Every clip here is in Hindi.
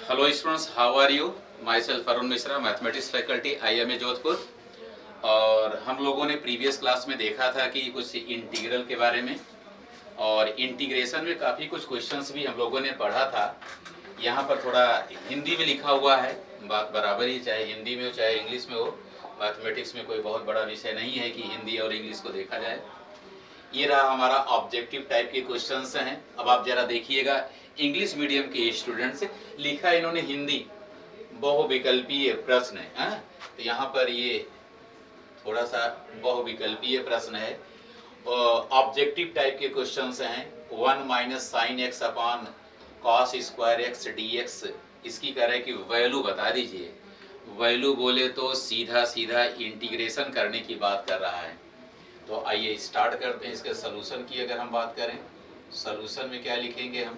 Hello students, how are you? Myself Arun Mishra, mathematics faculty IMA Jodhpur. और हम लोगों ने प्रीवियस क्लास में देखा था कि कुछ इंटीग्रल के बारे में, और इंटीग्रेशन में काफ़ी कुछ क्वेश्चंस भी हम लोगों ने पढ़ा था। यहाँ पर थोड़ा हिंदी में लिखा हुआ है, बात बराबर ही, चाहे हिंदी में हो चाहे इंग्लिश में हो। मैथमेटिक्स में कोई बहुत बड़ा विषय नहीं है कि हिंदी और इंग्लिश को देखा जाए। ये रहा हमारा ऑब्जेक्टिव टाइप के क्वेश्चंस हैं। अब आप जरा देखिएगा, इंग्लिश मीडियम के स्टूडेंट्स, लिखा इन्होंने हिंदी बहुविकल्पीय प्रश्न है, हाँ? तो यहाँ पर ये थोड़ा सा बहुविकल्पीय प्रश्न है। ऑब्जेक्टिव टाइप के क्वेश्चंस हैं। 1 minus sine x upon cos square x d x, इसकी कह रहे हैं कि वैल्यू बता दीजिए। वैल्यू बोले तो सीधा सीधा इंटीग्रेशन करने की बात कर रहा है। तो आइए स्टार्ट करते हैं इसके सलूशन की। अगर हम बात करें सलूशन में क्या लिखेंगे हम,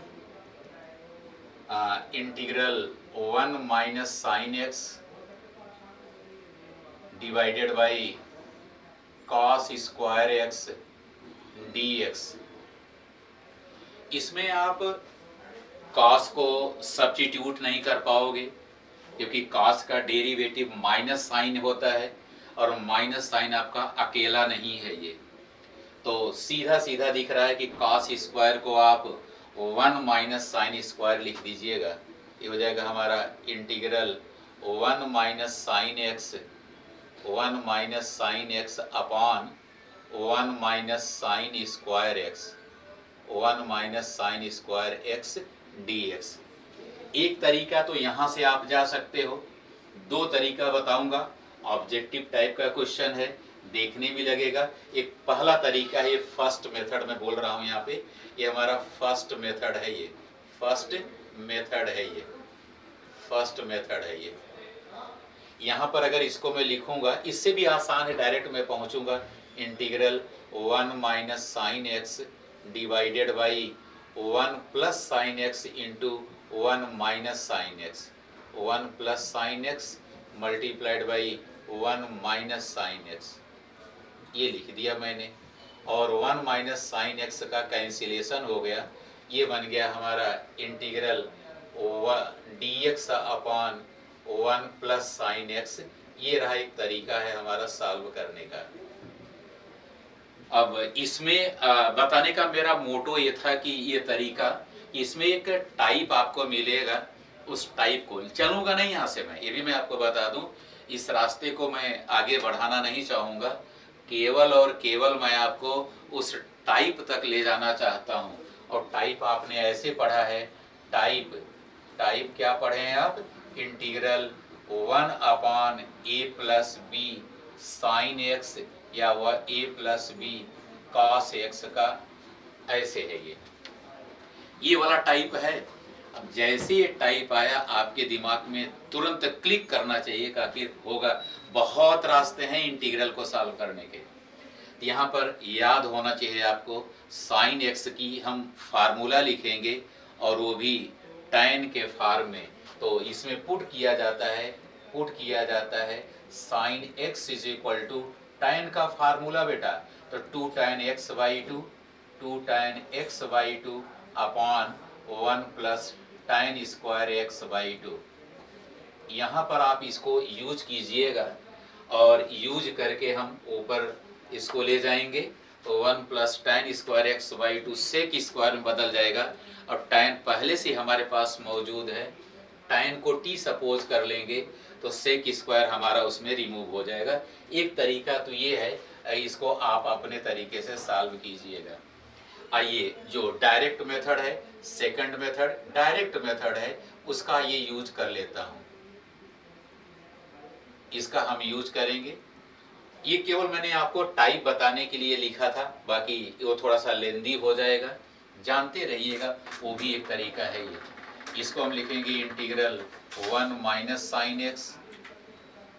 integral 1 minus sign x divided by cos square x d x. इसमें आप कॉस को सब्स्टिट्यूट नहीं कर पाओगे, क्योंकि कॉस का डेरिवेटिव माइनस साइन होता है, और माइनस साइन आपका अकेला नहीं है। ये तो सीधा सीधा दिख रहा है कि कॉस स्क्वायर को आप 1 माइनस साइन स्क्वायर लिख दीजिएगा। ये हो जाएगा हमारा integral 1 minus sign x, 1 minus sine x upon 1 minus sign square x, 1 minus sign square x d x. एक तरीका तो यहाँ से आप जा सकते हो, दो तरीका बताऊंगा। ऑब्जेक्टिव टाइप का क्वेश्चन है, देखने भी लगेगा। एक पहला तरीका है, ये फर्स्ट मेथड में बोल रहा हूँ यहाँ पे, ये हमारा फर्स्ट मेथड है। ये फर्स्ट मेथड है, ये फर्स्ट मेथड है। ये यहाँ पर अगर इसको मैं लिखूंगा, इससे भी आसान है, डायरेक्ट मैं पहुँचूंगा। Integral 1 minus sign x divided by 1 plus sine x into 1 minus sign x, 1 plus sine x multiplied by 1 minus sign x, ये लिख दिया मैंने। और 1 माइनस साइन एक्स का कैंसिलेशन हो गया, ये बन गया हमारा integral d x upon 1 plus sine x. ये रहा एक तरीका है हमारा सॉल्व करने का। अब इसमें बताने का मेरा मोटो ये था कि ये तरीका, इसमें एक टाइप आपको मिलेगा, उस टाइप को चलूंगा नहीं यहाँ से मैं, ये भी मैं आपको बता दूं। इस रास्ते को मैं आगे बढ़ाना नहीं चाहूँगा, केवल और केवल मैं आपको उस टाइप तक ले जाना चाहता हूँ। और टाइप आपने ऐसे पढ़ा है, टाइप टाइप क्या पढ़े हैं आप, इंटीग्रल 1 अपॉन ए प्लस बी साइन एक्स, या वह ए प्लस बी कॉस एक्स का, ऐसे है ये वाला टाइप है। अब जैसे ये टाइप आया, आपके दिमाग में तुरंत क्लिक करना चाहिए कि आखिर होगा। बहुत रास्ते हैं इंटीग्रल को सॉल्व करने के। यहाँ पर याद होना चाहिए आपको, साइन एक्स की हम फार्मूला लिखेंगे, और वो भी tan के फॉर्म में। तो इसमें पुट किया जाता है sine x is equal to tan का फार्मूला बेटा, तो 2 tan x by 2 tan x by 2 upon 1 plus tan square x by 2। यहाँ पर आप इसको यूज कीजिएगा, और यूज करके हम ऊपर इसको ले जाएंगे, तो 1 plus tan square x by 2 sec square में बदल जाएगा। और tan पहले से हमारे पास मौजूद है, tan को t सपोज कर लेंगे, तो सेक स्क्वायर हमारा उसमें रिमूव हो जाएगा। एक तरीका तो ये है, इसको आप अपने तरीके से सॉल्व कीजिएगा। आइए, जो डायरेक्ट मेथड है, सेकंड मेथड डायरेक्ट मेथड है, उसका ये यूज कर लेता हूँ। इसका हम यूज करेंगे। ये केवल मैंने आपको टाइप बताने के लिए लिखा था, बाकी वो थोड़ा सा लेंदी हो जाएगा, जानते रहिएगा, वो भी एक तरीका है ये। इसको हम लिखेंगे integral 1 minus sine x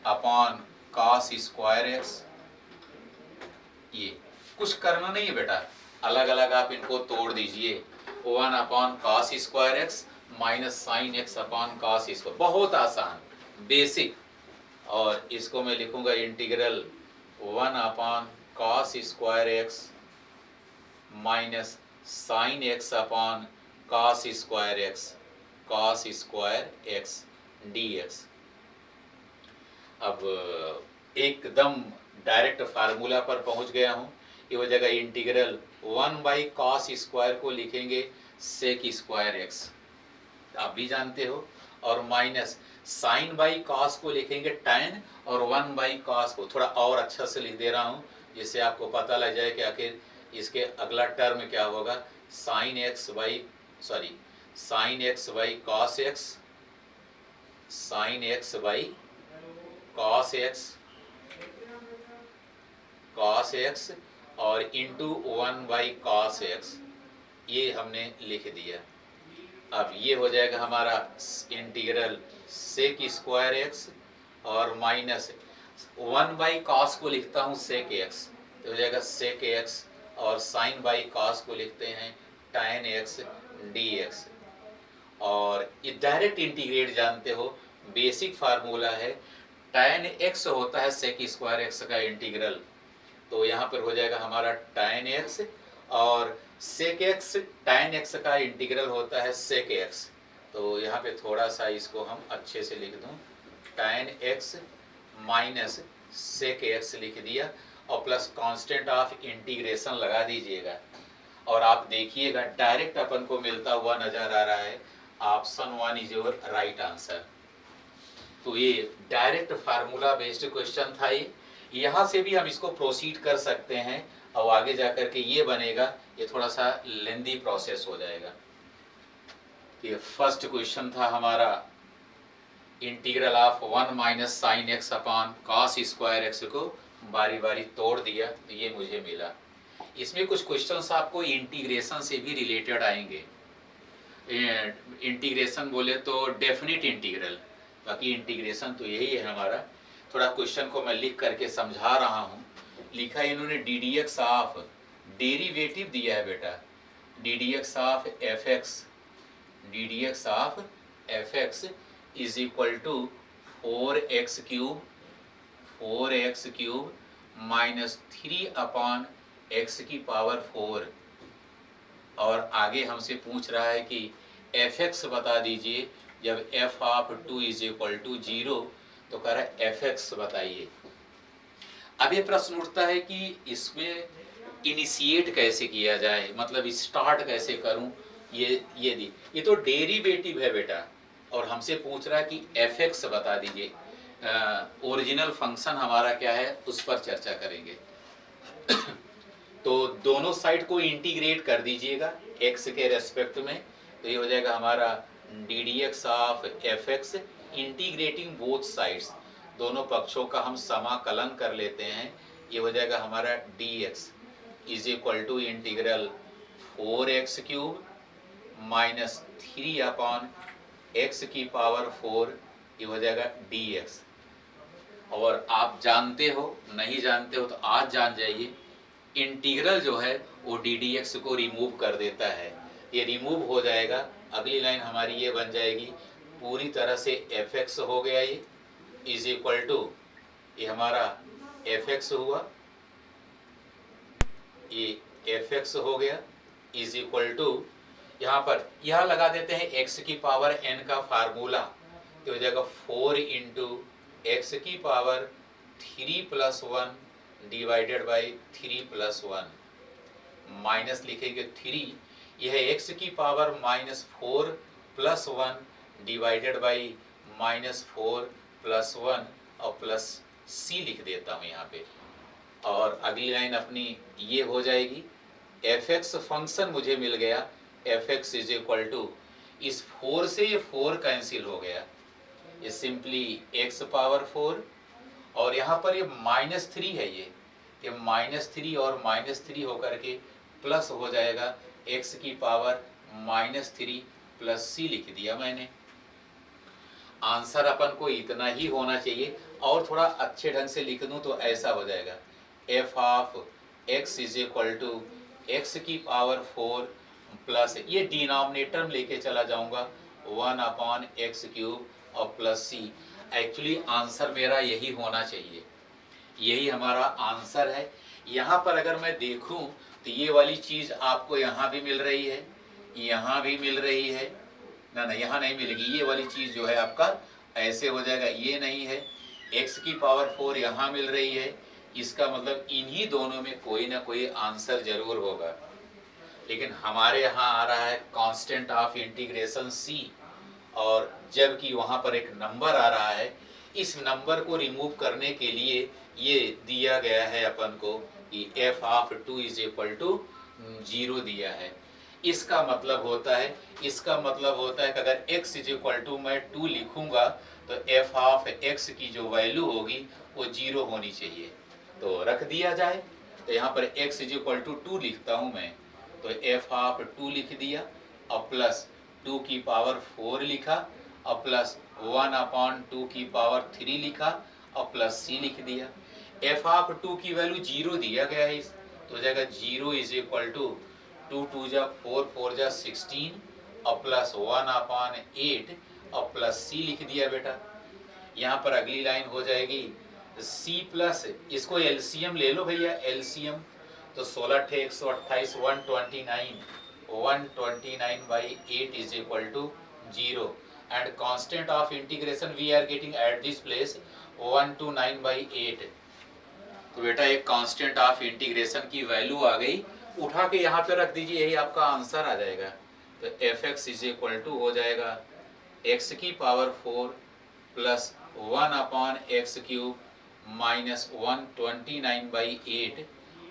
upon cos square x. ये कुछ करना नहीं है बेटा, अलग अलग आप इनको तोड़ दीजिए। 1 upon cos square x minus sine x upon cos square, बहुत आसान, बेसिक। और इसको मैं लिखूंगा integral 1 upon cos square x minus sine x upon cos square x cos square x d x. अब एकदम डायरेक्ट फार्मूला पर पहुंच गया हूं। ये हो जाएगा इंटीग्रल 1/cos स्क्वायर को लिखेंगे सेक स्क्वायर एक्स, आप भी जानते हो, और माइनस साइन बाई कॉस को लिखेंगे tan, और 1/cos को थोड़ा और अच्छा से लिख दे रहा हूं जिससे आपको पता लग जाए कि आखिर इसके अगला टर्म क्या होगा। Sine x by cos x, sine x by cos x और इंटू 1/cos एक्स, ये हमने लिख दिया। अब ये हो जाएगा हमारा इंटीग्रल सेक स्क्वायर एक्स और माइनस 1/cos को लिखता हूँ सेक एक्स, तो हो जाएगा सेक एक्स, और साइन बाई कॉस को लिखते हैं tan एक्स डी एक्स। और ये डायरेक्ट इंटीग्रेट जानते हो, बेसिक फार्मूला है, tan एक्स होता है सेक स्क्वायर एक्स का इंटीग्रल, तो यहाँ पर हो जाएगा हमारा tan एक्स, और सेक एक्स tan एक्स का इंटीग्रल होता है सेक एक्स, तो यहाँ पे थोड़ा सा इसको हम अच्छे से लिख दूँ, tan x minus sec x लिख दिया, और प्लस कांस्टेंट ऑफ इंटीग्रेशन लगा दीजिएगा, और आप देखिएगा डायरेक्ट अपन को मिलता हुआ नजर आ रहा है। Option 1 is your right answer. तो ये डायरेक्ट फार्मूला बेस्ड क्वेश्चन था। ये यहाँ से भी हम इसको प्रोसीड कर सकते हैं, और आगे जाकर के ये बनेगा, ये थोड़ा सा लेंदी प्रोसेस हो जाएगा। ये फर्स्ट क्वेश्चन था हमारा, integral of 1 minus sine x upon cos square x को बारी बारी तोड़ दिया, तो ये मुझे मिला। इसमें कुछ क्वेश्चंस आपको इंटीग्रेशन से भी रिलेटेड आएंगे। इंटीग्रेशन बोले तो डेफिनिट इंटीग्रल, बाकी इंटीग्रेशन तो यही है हमारा। थोड़ा क्वेश्चन को मैं लिख करके समझा रहा हूँ। लिखा है इन्होंने d d x of, derivative दिया है बेटा, d d x of f x, d d x of f x is equal to 4x cube minus 3 upon x की पावर 4। और आगे हमसे पूछ रहा है कि एफ एक्स बता दीजिए, जब f of 2 is equal to 0, तो कह रहा है एफ एक्स बताइए। अब ये प्रश्न उठता है कि इसमें इनिशिएट कैसे किया जाए, मतलब स्टार्ट कैसे करूं। ये तो डेरिवेटिव है बेटा, और हमसे पूछ रहा है कि एफ एक्स बता दीजिए। ओरिजिनल फंक्शन हमारा क्या है उस पर चर्चा करेंगे। तो दोनों साइड को इंटीग्रेट कर दीजिएगा एक्स के रेस्पेक्ट में, तो ये हो जाएगा हमारा D d x of f x integrating both sides, दोनों पक्षों का हम समाकलन कर लेते हैं। ये हो जाएगा हमारा d x is equal to integral 4x cube minus 3 upon x की पावर 4, ये हो जाएगा डी एक्स। और आप जानते हो, नहीं जानते हो तो आज जान जाइए, इंटीग्रल जो है वो डी डी एक्स को रिमूव कर देता है। ये रिमूव हो जाएगा, अगली लाइन हमारी ये बन जाएगी, पूरी तरह से एफ एक्स हो गया, ये इज इक्वल टू, ये हमारा एफ एक्स हुआ, ये एफ एक्स हो गया, इज इक्वल टू, यहाँ पर यह लगा देते हैं एक्स की पावर एन का फार्मूला, तो हो जाएगा 4 इंटू एक्स की power 3 plus 1 divided by 3 plus 1, minus लिखेंगे 3, यह एक्स की power minus 4 plus 1 divided by minus 4 plus 1, और प्लस सी लिख देता हूँ यहाँ पे। और अगली लाइन अपनी ये हो जाएगी, एफ एक्स फंक्शन मुझे मिल गया, f x is equal to, इस 4 से ये 4 कैंसिल हो गया, ये सिंपली एक्स पावर 4, और यहाँ पर ये माइनस 3 है, ये माइनस 3 और माइनस 3 होकर के प्लस हो जाएगा, एक्स की पावर माइनस 3 प्लस सी लिख दिया मैंने। आंसर अपन को इतना ही होना चाहिए, और थोड़ा अच्छे ढंग से लिख दूं तो ऐसा हो जाएगा, f of x is equal to x की पावर 4 प्लस, ये डिनोमिनेटर में लेके चला जाऊंगा 1 अपॉन एक्स क्यूब और प्लस सी। एक्चुअली आंसर मेरा यही होना चाहिए, यही हमारा आंसर है। यहाँ पर अगर मैं देखूं तो ये वाली चीज आपको यहाँ भी मिल रही है, यहाँ भी मिल रही है, ना ना यहाँ नहीं मिलेगी, ये वाली चीज़ जो है आपका ऐसे हो जाएगा, ये नहीं है। x की पावर 4 यहाँ मिल रही है, इसका मतलब इन्हीं दोनों में कोई ना कोई आंसर जरूर होगा। लेकिन हमारे यहाँ आ रहा है कांस्टेंट ऑफ इंटीग्रेशन c, और जबकि वहाँ पर एक नंबर आ रहा है, इस नंबर को रिमूव करने के लिए ये दिया गया है अपन को कि f of 2 is equal to 0 दिया है। इसका मतलब होता है कि अगर x इज इक्वल टू मैं 2 लिखूंगा तो f ऑफ x की जो वैल्यू होगी वो 0 होनी चाहिए। तो रख दिया जाए, तो यहाँ पर x इज इक्वल टू 2 लिखता हूँ मैं, तो f ऑफ 2 लिख दिया और प्लस 2 की पावर 4 लिखा और प्लस 1 अपॉन 2 की पावर 3 लिखा और प्लस c लिख दिया। f ऑफ 2 की वैल्यू 0 दिया गया है, तो हो जाएगा 0 इज इक्वल टू 2 2 जा 4 4 जा 16 और प्लस 1 अपॉन 8 और प्लस c लिख दिया बेटा। यहाँ पर अगली लाइन हो जाएगी c प्लस, इसको एलसीएम ले लो भैया, एलसीएम तो 16 × 128 129 by 8 is equal to 0 and constant of integration we are getting at this place 129 by 8। तो बेटा एक कांस्टेंट ऑफ इंटीग्रेशन की वैल्यू आ गई, उठा के यहाँ पे रख दीजिए, यही आपका आंसर आ जाएगा। तो fx इज इक्वल टू हो जाएगा x की power 4 plus 1 upon x cube minus 129 by 8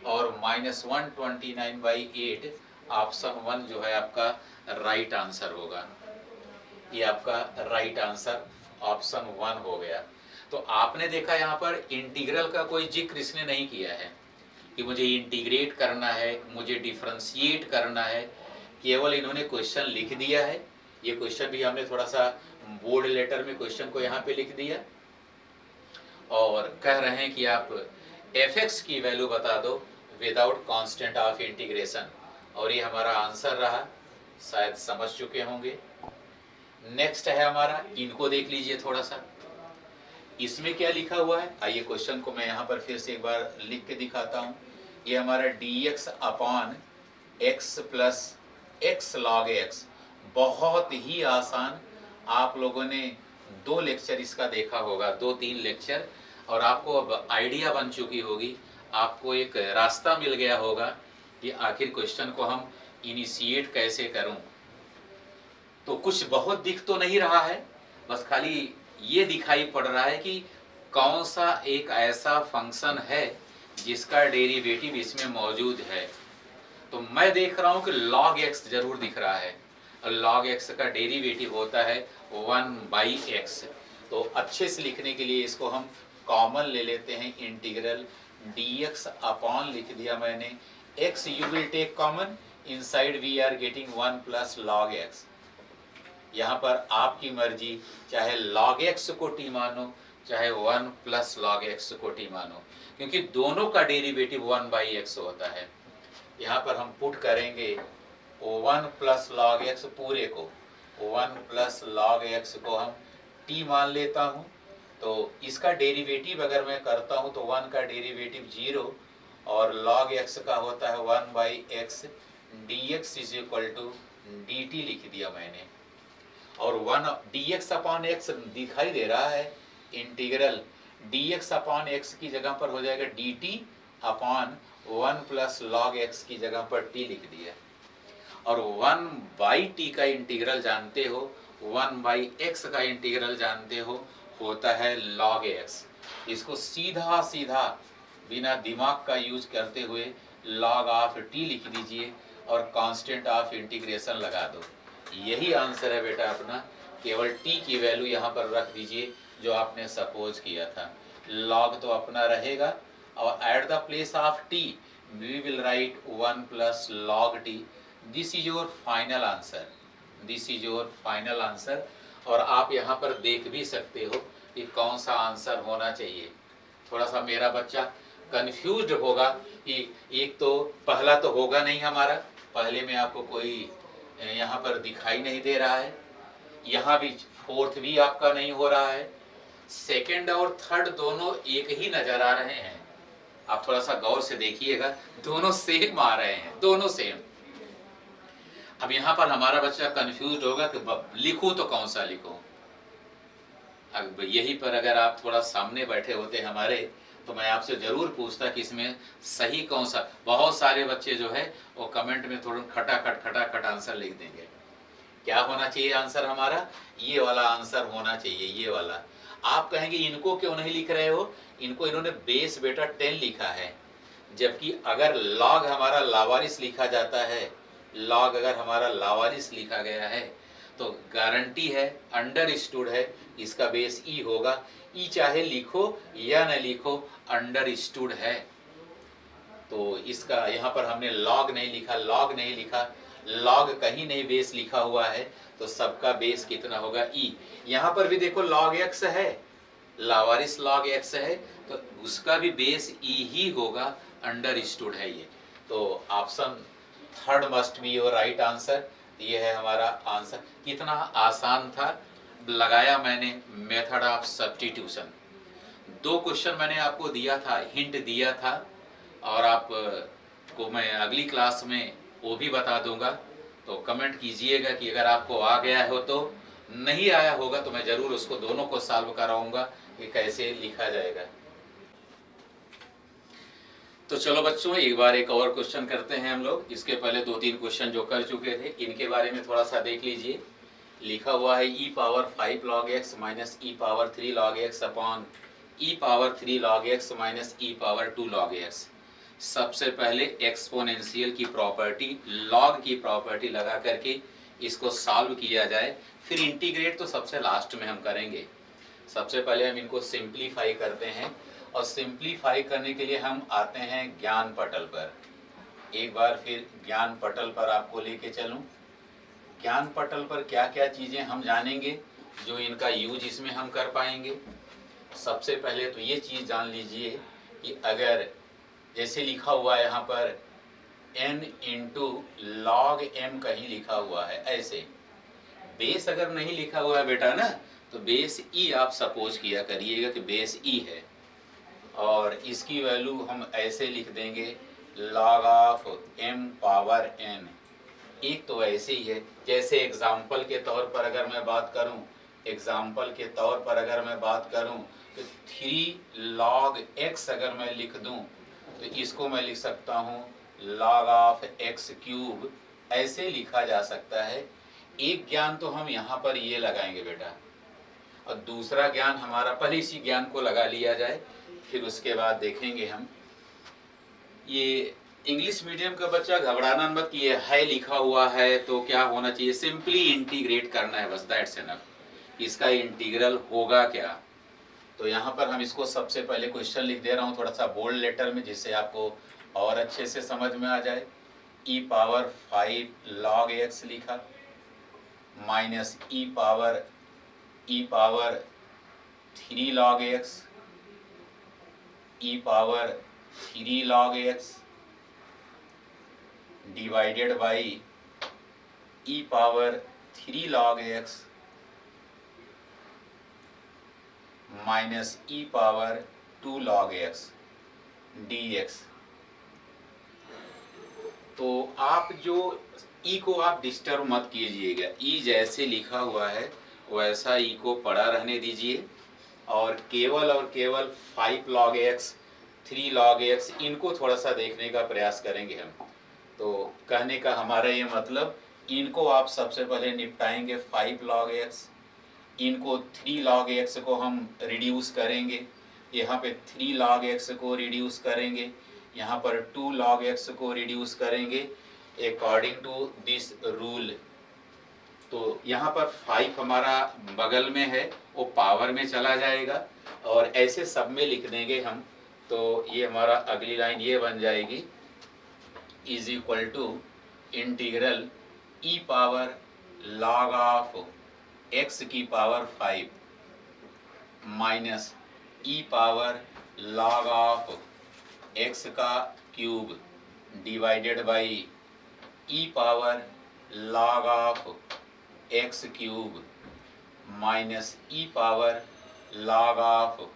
और माइनस 129 बाई 8, ऑप्शन 1 जो है आपका राइट आंसर होगा। ये आपका राइट आंसर ऑप्शन 1 हो गया। तो आपने देखा यहाँ पर इंटीग्रल का कोई जिक्र इसने नहीं किया है कि मुझे इंटीग्रेट करना है, मुझे डिफरेंशिएट करना है, केवल इन्होंने क्वेश्चन लिख दिया है। ये क्वेश्चन भी हमने थोड़ा सा बोर्ड लेटर में क्वेश्चन को यहाँ पे लिख दिया और कह रहे हैं कि आप fx की वैल्यू बता दो विदाउट कांस्टेंट ऑफ इंटीग्रेशन, और ये हमारा आंसर रहा, शायद समझ चुके होंगे। नेक्स्ट है हमारा, इनको देख लीजिए थोड़ा सा, इसमें क्या लिखा हुआ है। आइए क्वेश्चन को मैं यहाँ पर फिर से एक बार लिख के दिखाता हूँ। ये हमारा dx upon x plus x log x, बहुत ही आसान। आप लोगों ने 2 लेक्चर इसका देखा होगा, 2-3 लेक्चर, और आपको अब आइडिया बन चुकी होगी, आपको एक रास्ता मिल गया होगा कि आखिर क्वेश्चन को हम इनिशिएट कैसे करूं। तो कुछ बहुत दिख तो नहीं रहा है, बस खाली ये दिखाई पड़ रहा है कि कौन सा एक ऐसा फंक्शन है जिसका डेरिवेटिव इसमें मौजूद है। तो मैं देख रहा हूं कि log x जरूर दिख रहा है, log x का डेरिवेटिव होता है 1/x। तो अच्छे से लिखने के लिए इसको हम कॉमन ले लेते हैं, इंटीग्रल dx अपॉन लिख दिया मैंने, x you will take common, inside we are getting 1 plus log x। यहाँ पर आपकी मर्जी, चाहे log x को t मानो, चाहे 1 प्लस log x को t मानो, क्योंकि दोनों का डेरिवेटिव 1/x होता है। यहाँ पर हम पुट करेंगे 1 प्लस log x पूरे को, 1 प्लस log x को हम t मान लेता हूँ। तो इसका डेरिवेटिव अगर मैं करता हूँ तो 1 का डेरिवेटिव 0 और log x का होता है 1/x, dx is equal to dt लिख दिया मैंने, और 1 dx अपॉन x दिखाई दे रहा है, इंटीग्रल dx अपॉन x की जगह पर हो जाएगा dt upon 1 plus log x की जगह पर t लिख दिया। और 1/t का इंटीग्रल जानते हो, 1/x का इंटीग्रल जानते हो, होता है log x। इसको सीधा सीधा बिना दिमाग का यूज करते हुए log ऑफ t लिख दीजिए और कांस्टेंट ऑफ इंटीग्रेशन लगा दो। यही आंसर है बेटा अपना, केवल t की वैल्यू यहाँ पर रख दीजिए जो आपने सपोज किया था। log तो अपना रहेगा और at the place of t we will write 1 plus log t। This is your final answer, this is your final answer. और आप यहाँ पर देख भी सकते हो कि कौन सा आंसर होना चाहिए। थोड़ा सा मेरा बच्चा कंफ्यूज्ड होगा कि एक तो पहला तो होगा नहीं हमारा, पहले में आपको कोई यहाँ पर दिखाई नहीं दे रहा है, यहाँ भी फोर्थ भी आपका नहीं हो रहा है, सेकंड और थर्ड दोनों एक ही नजर आ रहे हैं। आप थोड़ा सा गौर से देखिएगा, दोनों सेम आ रहे हैं, दोनों सेम। अब यहाँ पर हमारा बच्चा कंफ्यूज होगा कि लिखूं तो कौन सा लिखूं। अब यही पर अगर आप थोड़ा सामने बैठे होते हमारे, तो मैं आपसे जरूर पूछता कि इसमें सही कौन सा। बहुत सारे बच्चे जो है वो कमेंट में थोड़ा खटाखट आंसर लिख देंगे। क्या होना चाहिए आंसर हमारा? ये वाला आंसर होना चाहिए, ये वाला। आप कहेंगे इनको क्यों नहीं लिख रहे हो? इनको इन्होंने बेस बेटा 10 लिखा है, जबकि अगर लॉग हमारा लावारिस लिखा जाता है, लॉग अगर हमारा लावारिस लिखा गया है तो गारंटी है, अंडरस्टूड है, इसका बेस ई होगा। ई चाहे लिखो या न लिखो, अंडरस्टूड है। तो इसका यहाँ पर हमने लॉग नहीं लिखा, लॉग नहीं लिखा, लॉग कहीं नहीं बेस लिखा हुआ है, तो सबका बेस कितना होगा? ई। यहाँ पर भी देखो लॉग एक्स है, लावारिस लॉग एक्स है, तो उसका भी बेस ई ही होगा, अंडरस्टूड है ये। तो option third must be your right answer. ये है हमारा आंसर। कितना आसान था, लगाया मैंने मेथड ऑफ सब्स्टिट्यूशन। 2 क्वेश्चन मैंने आपको दिया था, हिंट दिया था, और आप को मैं अगली क्लास में वो भी बता दूंगा। तो कमेंट कीजिएगा कि अगर आपको आ गया हो तो, नहीं आया होगा तो मैं जरूर उसको दोनों को सॉल्व कराऊंगा कि कैसे लिखा जाएगा। तो चलो बच्चों, एक बार एक और क्वेश्चन करते हैं हम लोग। इसके पहले 2-3 क्वेश्चन जो कर चुके थे, इनके बारे में थोड़ा सा देख लीजिए। लिखा हुआ है e power 5 log x minus e power 3 log x upon e power 3 log x minus e power 2 log x। सबसे पहले एक्सपोनेंशियल की प्रॉपर्टी, लॉग की प्रॉपर्टी लगा करके इसको सॉल्व किया जाए, फिर इंटीग्रेट तो सबसे लास्ट में हम करेंगे। सबसे पहले हम इनको सिंप्लीफाई करते हैं, और सिंप्लीफाई करने के लिए हम आते हैं ज्ञान पटल पर। एक बार फिर ज्ञान पटल पर आपको लेके चलूं। ज्ञान पटल पर क्या क्या चीजें हम जानेंगे जो इनका यूज इसमें हम कर पाएंगे। सबसे पहले तो ये चीज जान लीजिए कि अगर जैसे लिखा हुआ है यहाँ पर n इंटू लॉग m कहीं लिखा हुआ है, ऐसे बेस अगर नहीं लिखा हुआ है बेटा ना, तो बेस ई आप सपोज किया करिएगा कि बेस ई है, और इसकी वैल्यू हम ऐसे लिख देंगे log of m power n। एक तो ऐसे ही है, जैसे एग्जाम्पल के तौर पर अगर मैं बात करूं, एग्जाम्पल के तौर पर अगर मैं बात करूं तो 3 log x अगर मैं लिख दूं तो इसको मैं लिख सकता हूं log ऑफ x क्यूब, ऐसे लिखा जा सकता है। एक ज्ञान तो हम यहाँ पर ये लगाएंगे बेटा, और दूसरा ज्ञान हमारा, पहले इसी ज्ञान को लगा लिया जाए, फिर उसके बाद देखेंगे हम। ये इंग्लिश मीडियम का बच्चा घबराना मत कि ये है लिखा हुआ है तो क्या होना चाहिए, सिंपली इंटीग्रेट करना है बस, दैट्स इनफ। इसका इंटीग्रल होगा क्या? तो यहाँ पर हम इसको सबसे पहले क्वेश्चन लिख दे रहा हूँ थोड़ा सा बोल्ड लेटर में, जिससे आपको और अच्छे से समझ में आ जाए। e पावर 5 log x लिखा, minus e power 3 log x, e power 3 log x divided by e power 3 log x minus e power 2 log x dx। तो आप जो e को आप डिस्टर्ब मत कीजिएगा, e जैसे लिखा हुआ है वैसा e को पड़ा रहने दीजिए, और केवल 5 log x 3 log x इनको थोड़ा सा देखने का प्रयास करेंगे हम। तो कहने का हमारा ये मतलब, इनको आप सबसे पहले निपटाएंगे 5 log x, इनको 3 log x को हम रिड्यूस करेंगे, यहाँ पे 3 log x को रिड्यूस करेंगे, यहाँ पर 2 log x को रिड्यूस करेंगे अकॉर्डिंग टू दिस रूल। तो यहाँ पर 5 हमारा बगल में है, वो पावर में चला जाएगा, और ऐसे सब में लिख देंगे हम। तो ये हमारा अगली लाइन ये बन जाएगी, is equal to integral e power log of x की power 5 minus e power log of x का cube divided by e power log of x cube minus e power log of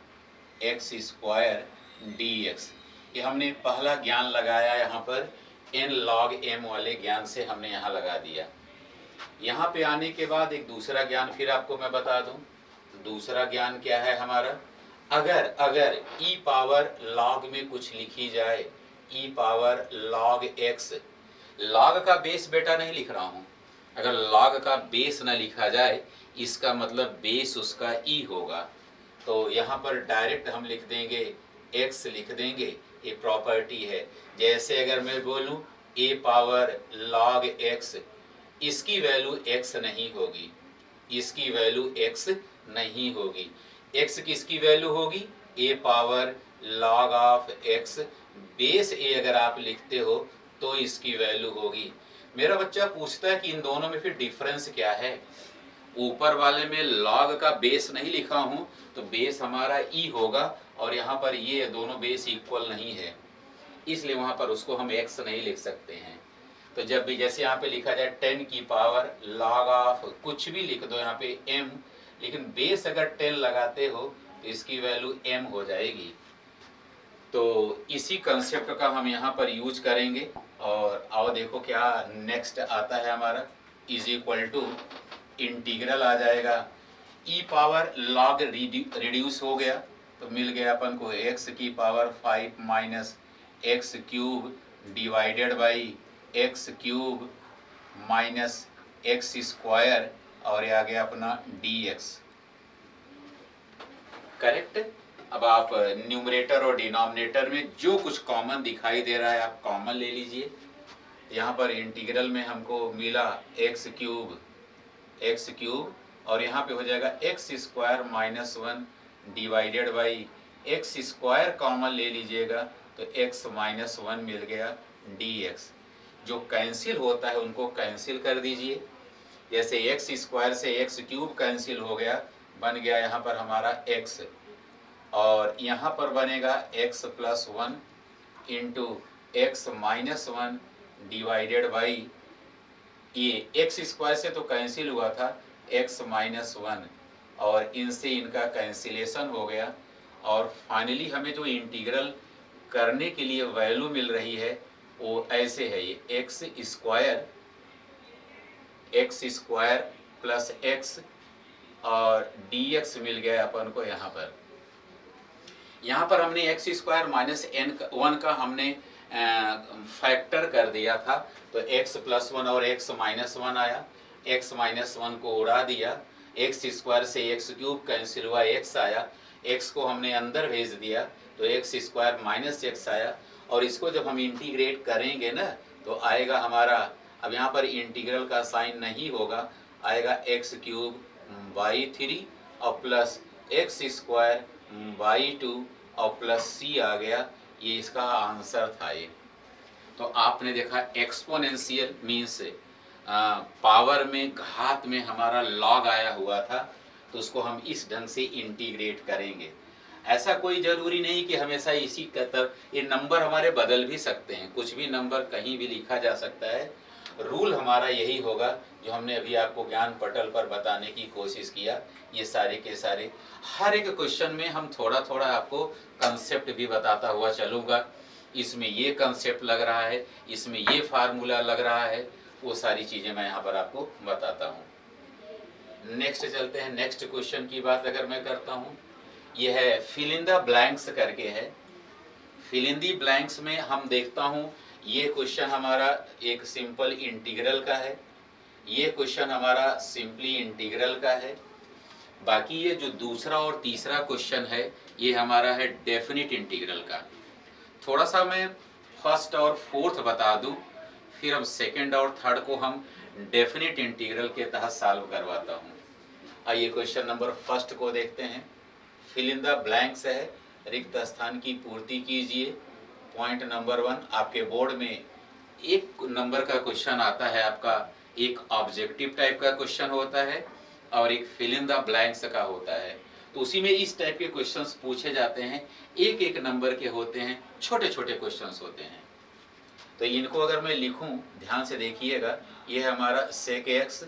x square dx। ये हमने पहला ज्ञान लगाया यहाँ पर n log m वाले ज्ञान से हमने यहाँ लगा दिया। यहाँ पे आने के बाद एक दूसरा ज्ञान फिर आपको मैं बता दूं। दूसरा ज्ञान क्या है हमारा, अगर अगर ई पावर लॉग में कुछ लिखी जाए, ई पावर लॉग एक्स, लॉग का बेस बेटा नहीं लिख रहा हूँ, अगर लॉग का बेस ना लिखा जाए इसका मतलब बेस उसका ई होगा। तो यहाँ पर डायरेक्ट हम लिख देंगे एक्स लिख देंगे, ये प्रॉपर्टी है। जैसे अगर मैं बोलूँ ए पावर लॉग एक्स, इसकी वैल्यू एक्स नहीं होगी, इसकी वैल्यू एक्स नहीं होगी। एक्स किसकी वैल्यू होगी, a power log of x base a अगर आप लिखते हो तो इसकी वैल्यू होगी। मेरा बच्चा पूछता है कि इन दोनों में फिर डिफरेंस क्या है। ऊपर वाले में लॉग का बेस नहीं लिखा हूं तो बेस हमारा ई होगा, और यहाँ पर ये दोनों बेस इक्वल नहीं है, इसलिए वहां पर उसको हम एक्स नहीं लिख सकते हैं। तो जब भी जैसे यहाँ पे लिखा जाए 10 की पावर लॉग ऑफ कुछ भी लिख दो यहाँ पे m, लेकिन बेस अगर 10 लगाते हो तो इसकी वैल्यू m हो जाएगी। तो इसी कंसेप्ट का हम यहाँ पर यूज करेंगे। और आओ देखो क्या नेक्स्ट आता है हमारा, इज इक्वल टू इंटीग्रल आ जाएगा, ई पावर लॉग रिड्यूस हो गया तो मिल गया अपन को x की power 5 minus x cube divided by x cube minus x square, और ये आ गया अपना dx। करेक्ट। अब आप न्यूमरेटर और डिनोमिनेटर में जो कुछ कॉमन दिखाई दे रहा है आप कॉमन ले लीजिए। यहाँ पर इंटीग्रल में हमको मिला एक्स क्यूब और यहाँ पे हो जाएगा x square minus 1 divided by x square common ले लीजिएगा तो एक्स माइनस 1 मिल गया dx। जो कैंसिल होता है उनको कैंसिल कर दीजिए। जैसे एक्स स्क्वायर से एक्स क्यूब कैंसिल हो गया, बन गया यहाँ पर हमारा x, और यहाँ पर बनेगा x plus 1 into x minus 1 divided by, ये एक्स स्क्वायर से तो कैंसिल हुआ था x माइनस 1, और इनसे इनका कैंसिलेशन हो गया। और फाइनली हमें जो इंटीग्रल करने के लिए वैल्यू मिल रही है वो ऐसे है, ये एक्स स्क्वायर प्लस एक्स और dx मिल गया अपन को। यहाँ पर हमने एक्स स्क्वायर माइनस n1 का हमने फैक्टर कर दिया था, तो x प्लस 1 और x माइनस 1 आया, x माइनस 1 को उड़ा दिया, एक्स स्क्वायर से एक्स क्यूब कैंसिल हुआ, x आया, x को हमने अंदर भेज दिया तो एक्स स्क्वायर माइनस एक्स आया। और इसको जब हम इंटीग्रेट करेंगे ना तो आएगा हमारा, अब यहाँ पर इंटीग्रल का साइन नहीं होगा, आएगा एक्स क्यूब बाई 3 और प्लस एक्स स्क्वायर बाई 2 और प्लस c आ गया। ये इसका आंसर था ये। तो आपने देखा एक्सपोनेंशियल मीन्स पावर में घात में हमारा लॉग आया हुआ था, तो उसको हम इस ढंग से इंटीग्रेट करेंगे। ऐसा कोई जरूरी नहीं कि हमेशा इसी का तरफ, ये नंबर हमारे बदल भी सकते हैं, कुछ भी नंबर कहीं भी लिखा जा सकता है। रूल हमारा यही होगा जो हमने अभी आपको ज्ञान पटल पर बताने की कोशिश किया। ये सारे के सारे हर एक क्वेश्चन में हम थोड़ा थोड़ा आपको कंसेप्ट भी बताता हुआ चलूँगा। इसमें ये कंसेप्ट लग रहा है, इसमें ये फार्मूला लग रहा है, वो सारी चीज़ें मैं यहाँ पर आपको बताता हूँ। नेक्स्ट चलते हैं, नेक्स्ट क्वेश्चन की बात अगर मैं करता हूँ, ये है फिल इन द ब्लैंक्स करके है। फिल इन द ब्लैंक्स में हम देखता हूँ, ये क्वेश्चन हमारा एक सिंपल इंटीग्रल का है, ये क्वेश्चन हमारा सिंपली इंटीग्रल का है। बाकी ये जो दूसरा और तीसरा क्वेश्चन है ये हमारा है डेफिनिट इंटीग्रल का। थोड़ा सा मैं फर्स्ट और फोर्थ बता दूं, फिर हम सेकंड और थर्ड को हम डेफिनिट इंटीग्रल के तहत सॉल्व करवाता हूं। आइए क्वेश्चन नंबर फर्स्ट को देखते हैं। फिल इन द ब्लैंक्स है, रिक्त स्थान की पूर्ति कीजिए। पॉइंट नंबर 1 आपके बोर्ड में एक नंबर का क्वेश्चन आता है आपका, एक ऑब्जेक्टिव टाइप का क्वेश्चन होता है और एक फिल इन द ब्लैंक्स का होता है। तो उसी में इस टाइप के क्वेश्चंस पूछे जाते हैं, एक एक नंबर के होते हैं, छोटे छोटे क्वेश्चंस होते हैं। तो इनको अगर मैं लिखूं, ध्यान से देखिएगा, ये है हमारा सेक एक्स,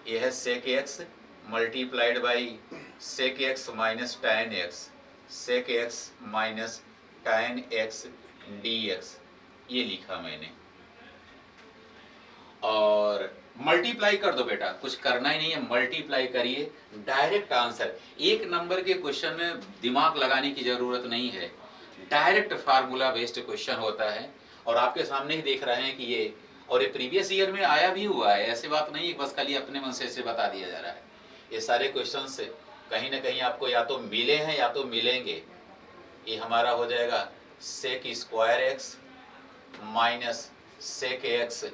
ये है sec x multiplied by sec x minus tan x, sec x minus tan x dx, ये लिखा मैंने। और मल्टीप्लाई कर दो बेटा, कुछ करना ही नहीं है, मल्टीप्लाई करिए, डायरेक्ट आंसर। एक नंबर के क्वेश्चन में दिमाग लगाने की जरूरत नहीं है, डायरेक्ट फार्मूला बेस्ड क्वेश्चन होता है। और आपके सामने ही देख रहे हैं कि ये, और ये प्रीवियस ईयर में आया भी हुआ है, ऐसी बात नहीं है बस खाली अपने मन से इसे बता दिया जा रहा है। ये सारे क्वेश्चन से कहीं ना कहीं आपको या तो मिले हैं या तो मिलेंगे। ये हमारा हो जाएगा sec square x minus sec x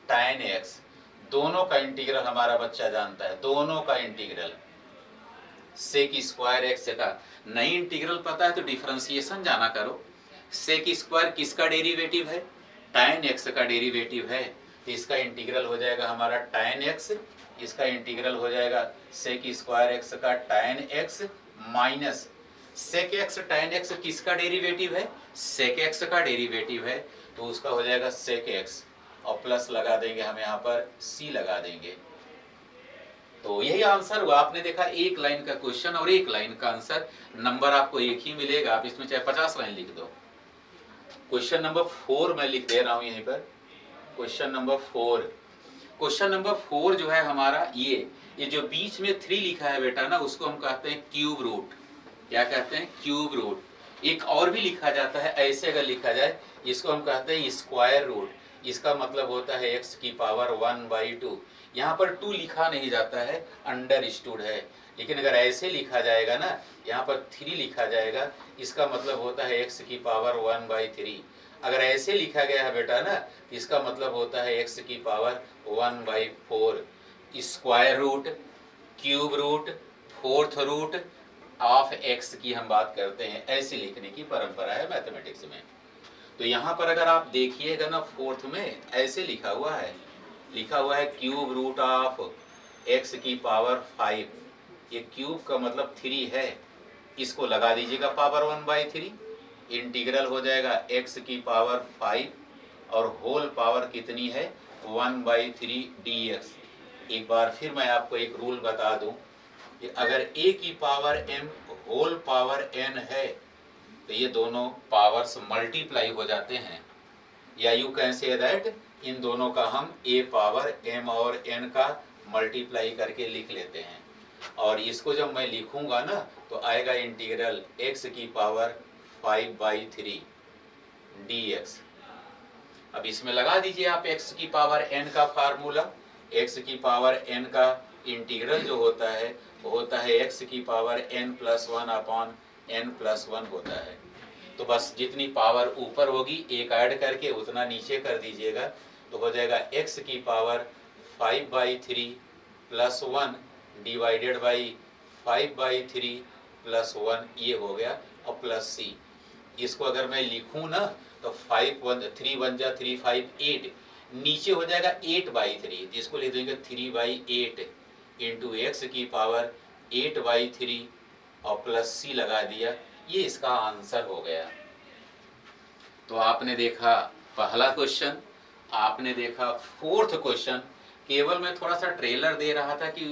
tan x, दोनों का इंटीग्रल हमारा बच्चा जानता है, दोनों का इंटीग्रल। सेक स्क्वायर एक्स का नई इंटीग्रल पता है तो डिफरेंशिएशन जाना करो। सेक स्क्वायर किसका डेरिवेटिव है? tan एक्स का डेरिवेटिव है, तो इसका इंटीग्रल हो जाएगा हमारा tan एक्स, इसका इंटीग्रल हो जाएगा सेक स्क्वायर एक्स का tan x minus sec x tan x किसका डेरिवेटिव है? सेक एक्स का डेरिवेटिव है, तो उसका हो जाएगा सेक एक्स, और प्लस लगा देंगे हम यहाँ पर c लगा देंगे। तो यही आंसर हुआ। आपने देखा एक लाइन का क्वेश्चन और एक लाइन का आंसर, नंबर आपको एक ही मिलेगा, आप इसमें चाहे 50 लाइन लिख दो। क्वेश्चन नंबर 4 मैं लिख दे रहा हूं यहीं पर, क्वेश्चन नंबर 4। क्वेश्चन नंबर 4 जो है हमारा, ये जो बीच में 3 लिखा है बेटा ना, उसको हम कहते हैं क्यूब रूट। क्या कहते हैं? Cube root. एक और भी लिखा जाता है, ऐसे अगर लिखा जाए, इसको हम कहते हैं स्क्वायर रूट। इसका मतलब होता है x की पावर 1/2। यहाँ पर 2 लिखा नहीं जाता है, अंडरस्टूड है, लेकिन अगर ऐसे लिखा जाएगा ना, यहाँ पर 3 लिखा जाएगा, इसका मतलब होता है x की पावर 1/3। अगर ऐसे लिखा गया है बेटा ना, इसका मतलब होता है x की power 1/4। Square root, cube root, fourth root of x की हम बात करते हैं, ऐसे लिखने की परंपरा है मैथमेटिक्स में। तो यहाँ पर अगर आप देखिएगा ना, फोर्थ में ऐसे लिखा हुआ है, क्यूब रूट ऑफ x की पावर 5। ये क्यूब का मतलब 3 है, इसको लगा दीजिएगा पावर 1/3, इंटीग्रल हो जाएगा x की पावर 5 और होल पावर कितनी है? 1/3 dx। एक बार फिर मैं आपको एक रूल बता दूं कि अगर a की power m whole power n है, तो ये दोनों पावर्स मल्टीप्लाई हो जाते हैं, या you can say that in दोनों का हम a पावर m और n का मल्टीप्लाई करके लिख लेते हैं। और इसको जब मैं लिखूंगा ना, तो आएगा इंटीग्रल x की पावर 5/3 dx। अब इसमें लगा दीजिए आप x की पावर n का फार्मूला। x की पावर n का इंटीग्रल जो होता है वो होता है x की पावर n+1 अपॉन n+1 होता है। तो बस जितनी पावर ऊपर होगी एक ऐड करके उतना नीचे कर दीजिएगा, तो हो जाएगा x की पावर 5/3 + 1 डिवाइडेड बाई 5/3 + 1, ये हो गया, और प्लस c। इसको अगर मैं लिखूं ना, तो 3 1 जा 3 5 8, नीचे हो जाएगा 8/3, जिसको लिख देंगे 3/8 इंटू एक्स की पावर 8/3 और प्लस c लगा दिया, ये इसका आंसर हो गया। तो आपने देखा पहला क्वेश्चन, आपने देखा फोर्थ क्वेश्चन। केवल मैं थोड़ा सा ट्रेलर दे रहा था कि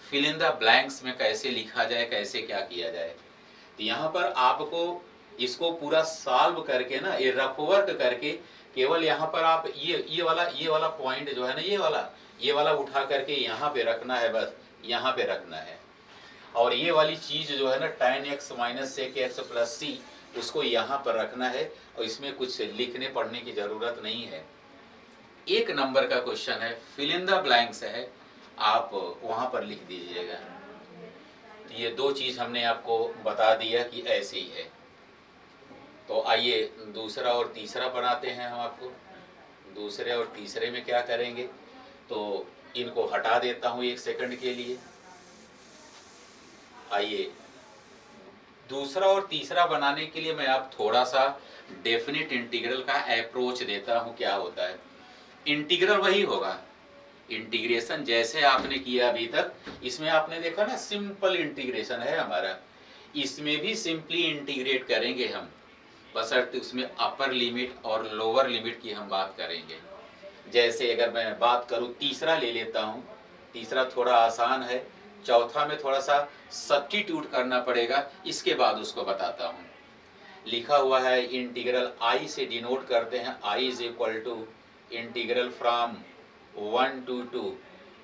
फिल इन द ब्लैंक्स में कैसे लिखा जाए, कैसे क्या किया जाए। तो यहाँ पर आपको इसको पूरा सॉल्व करके ना, ये रफ वर्क करके, केवल यहाँ पर आप ये वाला पॉइंट जो है ना, ये वाला उठा करके यहाँ पे रखना है, बस यहाँ पे रखना है। और ये वाली चीज जो है ना, tan x माइनस सेक एक्स प्लस सी, उसको यहाँ पर रखना है, और इसमें कुछ लिखने पढ़ने की जरूरत नहीं है। एक नंबर का क्वेश्चन है, फिल इन द ब्लैंक्स है, आप वहां पर लिख दीजिएगा। ये दो चीज हमने आपको बता दिया कि ऐसे ही है। तो आइए दूसरा और तीसरा बनाते हैं हम आपको। दूसरे और तीसरे में क्या करेंगे, तो इनको हटा देता हूं 1 सेकंड के लिए। आइए दूसरा और तीसरा बनाने के लिए मैं आप थोड़ा सा डेफिनेट इंटीग्रल का अप्रोच देता हूं। क्या होता है, इंटीग्रल वही होगा, इंटीग्रेशन जैसे आपने किया अभी तक, इसमें आपने देखा ना सिंपल इंटीग्रेशन है हमारा, इसमें भी सिंपली इंटीग्रेट करेंगे हम, बशर्ते उसमें अपर लिमिट और लोअर लिमिट की हम बात करेंगे। जैसे अगर मैं बात करूं, तीसरा ले लेता हूं, तीसरा थोड़ा आसान है, चौथा में थोड़ा सा सब्स्टिट्यूट करना पड़ेगा, इसके बाद उसको बताता हूं। लिखा हुआ है इंटीग्रल आई से डिनोट करते हैं, I is equal to integral from 1 to 2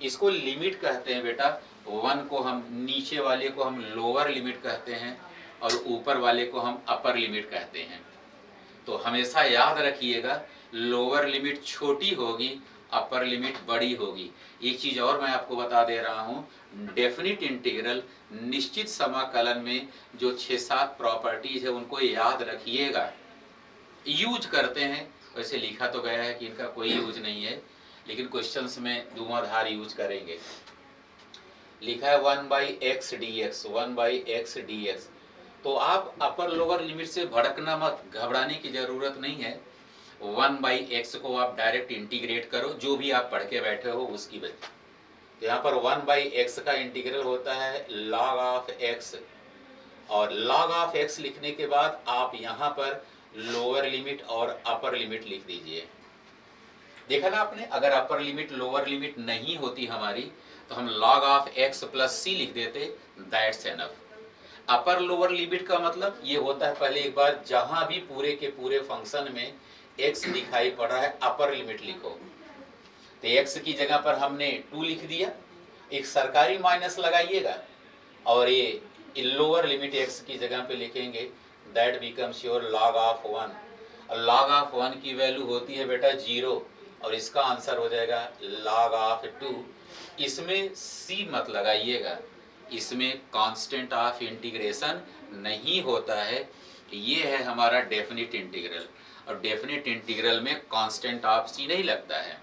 इसको लिमिट कहते हैं बेटा। वन को हम, नीचे वाले को हम लोअर लिमिट कहते हैं और ऊपर वाले को हम अपर लिमिट कहते हैं। तो हमेशा याद रखिएगा, लोअर लिमिट छोटी होगी, अपर लिमिट बड़ी होगी। एक चीज और मैं आपको बता दे रहा हूं, डेफिनिट इंटीग्रल, निश्चित समाकलन में जो 6-7 प्रॉपर्टीज है उनको याद रखिएगा। यूज करते हैं, वैसे लिखा तो गया है कि इनका कोई यूज नहीं है, लेकिन क्वेश्चंस में धुआंधार यूज करेंगे। लिखा है 1/x dx, 1/x dx। तो आप अपर लोअर लिमिट से भड़कना मत, घबराने की जरूरत नहीं है। 1/x को आप डायरेक्ट इंटीग्रेट करो, जो भी आप पढ़ के बैठे हो उसकी वजह। तो यहाँ पर 1/x का इंटीग्रल होता है log ऑफ x, और log ऑफ x लिखने के बाद आप यहाँ पर लोअर लिमिट और अपर लिमिट लिख दीजिए। देखा ना आपने, अगर अपर लिमिट लोअर लिमिट नहीं होती हमारी तो हम log of x plus c लिख देते, that's enough. Upper lower limit का मतलब ये होता है, पहले एक बार जहां भी पूरे के पूरे फंक्शन में x दिखाई पड़ रहा है अपर लिमिट लिखो। तो x की जगह पर हमने 2 लिख दिया, एक सरकारी माइनस लगाइएगा और ये लोअर लिमिट x की जगह पे लिखेंगे, that becomes your log of 1। और log ऑफ 1 की वैल्यू होती है बेटा 0, और इसका आंसर हो जाएगा log ऑफ 2। इसमें c मत लगाइएगा, इसमें कांस्टेंट ऑफ इंटीग्रेशन नहीं होता है। ये है हमारा डेफिनिट इंटीग्रल, और डेफिनिट इंटीग्रल में कांस्टेंट ऑफ c नहीं लगता है।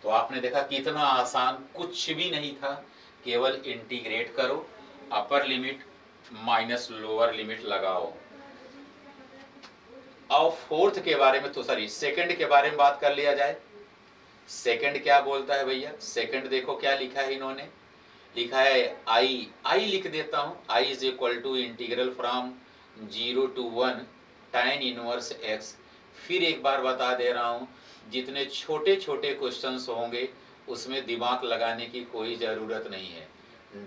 तो आपने देखा कितना आसान, कुछ भी नहीं था, केवल इंटीग्रेट करो, upper limit minus lower limit लगाओ। और फोर्थ के बारे में, तो सॉरी सेकंड के बारे में बात कर लिया जाए। सेकंड क्या बोलता है भैया? सेकंड देखो क्या लिखा है इन्होंने, लिखा है आई लिख देता हूं, I is equal to integral from 0 to 1 tan inverse x। फिर एक बार बता दे रहा हूं, जितने छोटे छोटे क्वेश्चंस होंगे उसमें दिमाग लगाने की कोई जरूरत नहीं है,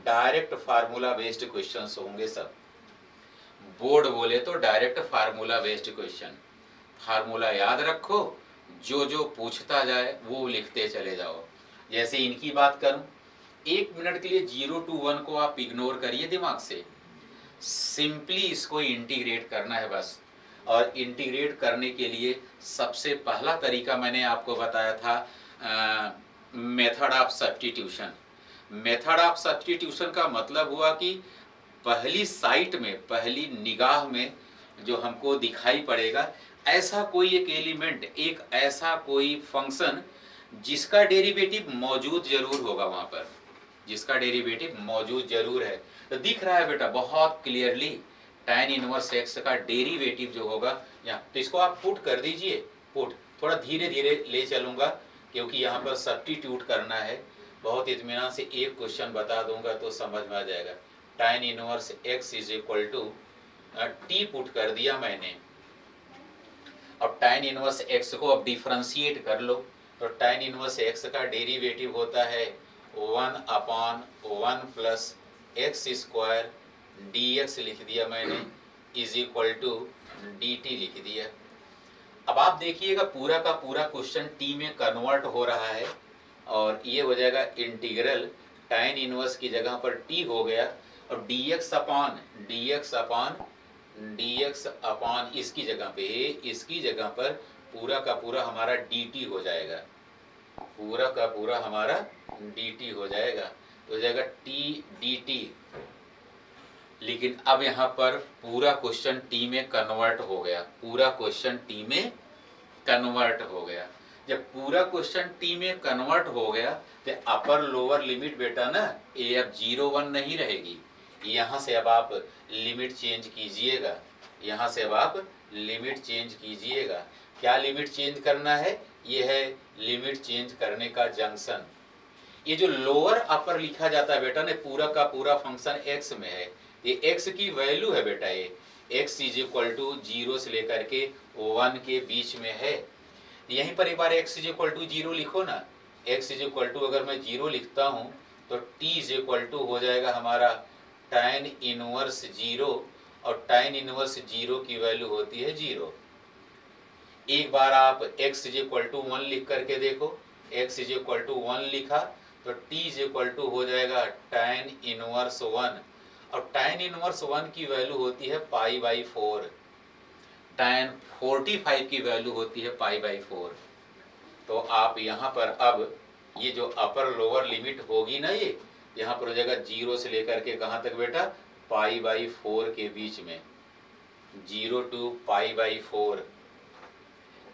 डायरेक्ट फार्मूला बेस्ड क्वेश्चंस होंगे सब। बोर्ड बोले तो direct formula based question, formula याद रखो, जो जो पूछता जाए वो लिखते चले जाओ। जैसे इनकी बात करूं, 1 मिनट के लिए 0 to 1 को आप इग्नोर करिए दिमाग से, सिंपली इसको इंटीग्रेट करना है बस। और इंटीग्रेट करने के लिए सबसे पहला तरीका मैंने आपको बताया था, method of substitution. Method of substitution का मतलब हुआ कि पहली साइट में, पहली निगाह में जो हमको दिखाई पड़ेगा, ऐसा कोई एक एलिमेंट, एक ऐसा कोई फंक्शन जिसका डेरिवेटिव मौजूद जरूर होगा वहां पर, जिसका डेरिवेटिव मौजूद जरूर है। तो दिख रहा है बेटा बहुत क्लियरली, tan इनवर्स x का डेरिवेटिव जो होगा यहाँ, तो इसको आप पुट कर दीजिए। पुट थोड़ा धीरे धीरे ले चलूंगा क्योंकि यहाँ पर सब्स्टिट्यूट करना है। बहुत इत्मीनान से एक क्वेश्चन बता दूंगा तो समझ में आ जाएगा। tan inverse x is equal to t put कर दिया मैंने, अब tan इनवर्स x को अब डिफरेंशिएट कर लो। तो tan इनवर्स x का डेरिवेटिव होता है 1/1 प्लस एक्स स्क्वायर dx लिख दिया मैंने, इज इक्वल टू dt लिख दिया। अब आप देखिएगा पूरा का पूरा क्वेश्चन t में कन्वर्ट हो रहा है, और ये हो जाएगा इंटीग्रल tan इनवर्स की जगह पर t हो गया, और dx अपान इसकी जगह पे, इसकी जगह पर पूरा का पूरा हमारा dt हो जाएगा, पूरा का पूरा हमारा dt हो जाएगा, तो हो जाएगा t dt। लेकिन अब यहाँ पर पूरा क्वेश्चन t में कन्वर्ट हो गया, पूरा क्वेश्चन t में कन्वर्ट हो गया। जब पूरा क्वेश्चन t में कन्वर्ट हो गया तो अपर लोअर लिमिट बेटा ना, ये अब 0-1 नहीं रहेगी, यहाँ से अब आप लिमिट चेंज कीजिएगा, यहाँ से अब आप लिमिट चेंज कीजिएगा। क्या लिमिट चेंज करना है? ये है लिमिट चेंज करने का जंक्शन। ये जो लोअर अपर लिखा जाता है बेटा ने, पूरा का पूरा फंक्शन x में है, ये x की वैल्यू है बेटा, ये x इज इक्वल टू 0 से लेकर के 1 के बीच में है। यहीं पर एक बार x इज इक्वल टू 0 लिखो ना, x इज इक्वल टू अगर मैं 0 लिखता हूँ तो t इज इक्वल टू हो जाएगा हमारा tan इनवर्स 0, और tan इनवर्स 0 की वैल्यू होती है 0। एक बार आप x इज इक्वल टू 1 लिख करके देखो, x इज इक्वल टू 1 लिखा तो t इज इक्वल टू हो जाएगा tan इनवर्स 1, और tan इनवर्स 1 की वैल्यू होती है π/4, tan 45 की वैल्यू होती है π/4। तो आप यहाँ पर अब ये जो अपर लोअर लिमिट होगी ना, ये यहाँ पर हो जाएगा 0 से लेकर के कहाँ तक बेटा, π/4 के बीच में, 0 to π/4।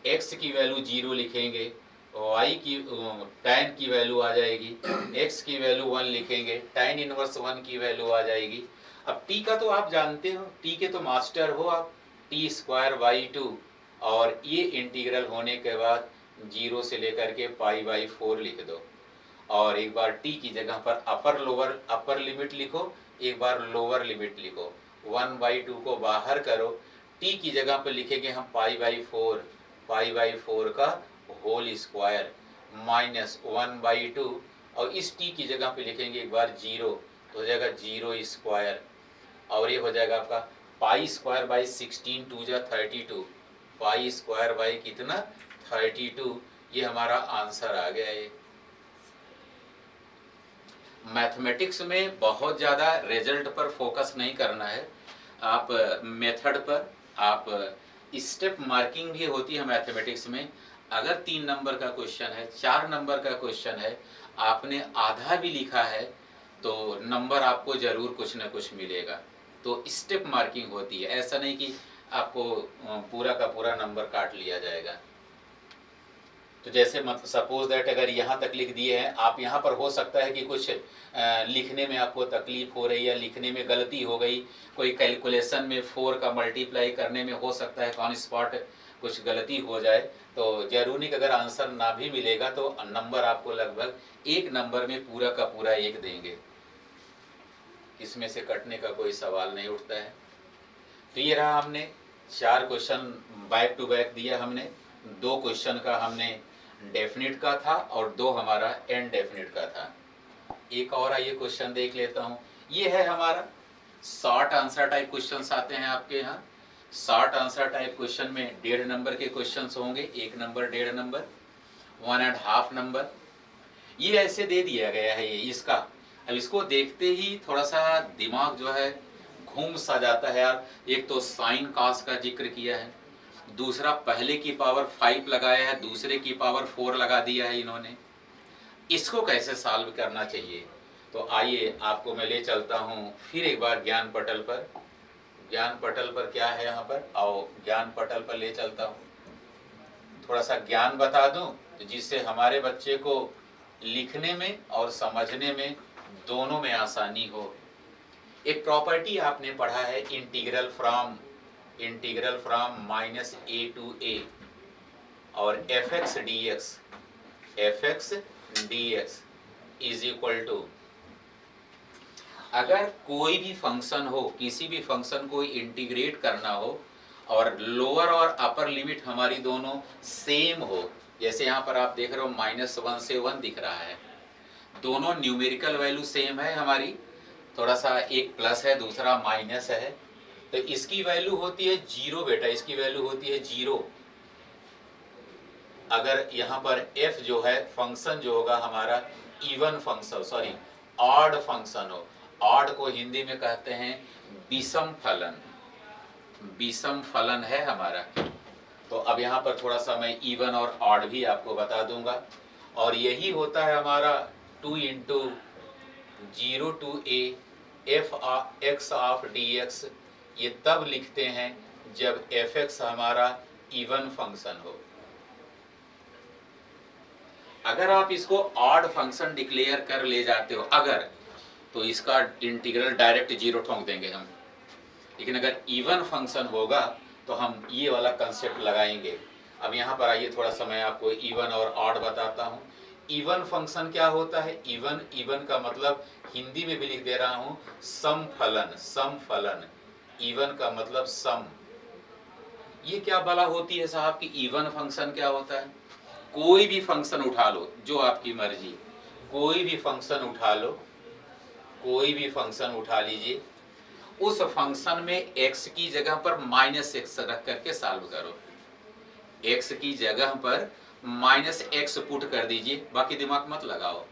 x की वैल्यू 0 लिखेंगे, y की tan की वैल्यू आ जाएगी, x की वैल्यू 1 लिखेंगे, tan इनवर्स 1 की वैल्यू आ जाएगी। अब t का तो आप जानते हो, t के तो मास्टर हो आप, t²/2, और ये इंटीग्रल होने के बाद 0 से लेकर के π/4 लिख दो, और एक बार t की जगह पर अपर लिमिट लिखो, एक बार लोअर लिमिट लिखो, 1/2 को बाहर करो, t की जगह पर लिखेंगे हम π/4 का होल स्क्वायर माइनस 1/2, और इस t की जगह पे लिखेंगे एक बार 0, तो हो जाएगा 0², और ये हो जाएगा आपका π²/16 2 जा 32, π² कितना 32, ये हमारा आंसर आ गया। ये मैथमेटिक्स में बहुत ज़्यादा रिजल्ट पर फोकस नहीं करना है, आप मेथड पर, आप स्टेप मार्किंग भी होती है मैथमेटिक्स में। अगर 3 नंबर का क्वेश्चन है, 4 नंबर का क्वेश्चन है, आपने आधा भी लिखा है तो नंबर आपको ज़रूर कुछ न कुछ मिलेगा। तो स्टेप मार्किंग होती है, ऐसा नहीं कि आपको पूरा का पूरा नंबर काट लिया जाएगा। तो जैसे मतलब सपोज दैट अगर यहाँ तक लिख दिए हैं आप, यहाँ पर हो सकता है कि कुछ लिखने में आपको तकलीफ हो रही है, लिखने में गलती हो गई, कोई कैलकुलेशन में 4 का मल्टीप्लाई करने में हो सकता है ऑन स्पॉट कुछ गलती हो जाए, तो जरूरी कि अगर आंसर ना भी मिलेगा तो नंबर आपको लगभग एक नंबर में पूरा का पूरा 1 देंगे, इसमें से कटने का कोई सवाल नहीं उठता है। तो ये रहा, हमने 4 क्वेश्चन बैक टू बैक दिया हमने, 2 क्वेश्चन का हमने डेफिनिट का था और 2 हमारा इनडेफिनिट का था। एक और आइए क्वेश्चन देख लेता हूँ, ये है हमारा शॉर्ट आंसर टाइप क्वेश्चंस आते हैं आपके यहाँ। शॉर्ट आंसर टाइप क्वेश्चन में 1.5 नंबर के क्वेश्चंस होंगे, 1 नंबर, 1.5 नंबर, 1.5 नंबर, ये ऐसे दे दिया गया है ये इसका। अब इसको देखते ही थोड़ा सा दिमाग जो है घूम सा जाता है यार। एक तो साइन कास का जिक्र किया है, दूसरा पहले की पावर 5 लगाया है, दूसरे की पावर 4 लगा दिया है इन्होंने, इसको कैसे सॉल्व करना चाहिए। तो आइए आपको मैं ले चलता हूँ फिर एक बार ज्ञान पटल पर। ज्ञान पटल पर क्या है यहाँ पर, आओ ज्ञान पटल पर ले चलता हूँ, थोड़ा सा ज्ञान बता दूं जिससे हमारे बच्चे को लिखने में और समझने में दोनों में आसानी हो। एक प्रॉपर्टी आपने पढ़ा है, integral from -a to a और fx dx is equal to, अगर कोई भी फंक्शन हो, किसी भी फंक्शन को इंटीग्रेट करना हो और लोअर और अपर लिमिट हमारी दोनों सेम हो, जैसे यहाँ पर आप देख रहे हो -1 से 1 दिख रहा है, दोनों न्यूमेरिकल वैल्यू सेम है हमारी, थोड़ा सा एक प्लस है दूसरा माइनस है, तो इसकी वैल्यू होती है 0 बेटा, इसकी वैल्यू होती है 0। अगर यहाँ पर f जो है फंक्शन जो होगा हमारा even function, sorry odd function हो, ऑड को हिंदी में कहते हैं विषम फलन, विषम फलन है हमारा। तो अब यहाँ पर थोड़ा सा मैं इवन और ऑड भी आपको बता दूंगा, और यही होता है हमारा 2 × 0 to a f(x) of dx, ये तब लिखते हैं जब fx हमारा इवन फंक्शन हो। अगर आप इसको ऑड फंक्शन डिक्लेयर कर ले जाते हो अगर, तो इसका इंटीग्रल डायरेक्ट 0 ठोक देंगे हम, लेकिन अगर इवन फंक्शन होगा तो हम ये वाला कंसेप्ट लगाएंगे। अब यहाँ पर आइए थोड़ा सा मैं आपको इवन और ऑड बताता हूँ। इवन फंक्शन क्या होता है, इवन का मतलब हिंदी में भी लिख दे रहा हूँ सम फलन, सम फलन, इवन का मतलब सम। ये क्या बला होती है साहब कि इवन फंक्शन क्या होता है, कोई भी फंक्शन उठा लो जो आपकी मर्जी, कोई भी फंक्शन उठा लो, कोई भी फंक्शन उठा लीजिए, उस फंक्शन में x की जगह पर -x रख करके सॉल्व करो, x की जगह पर -x पुट कर दीजिए, बाकी दिमाग मत लगाओ।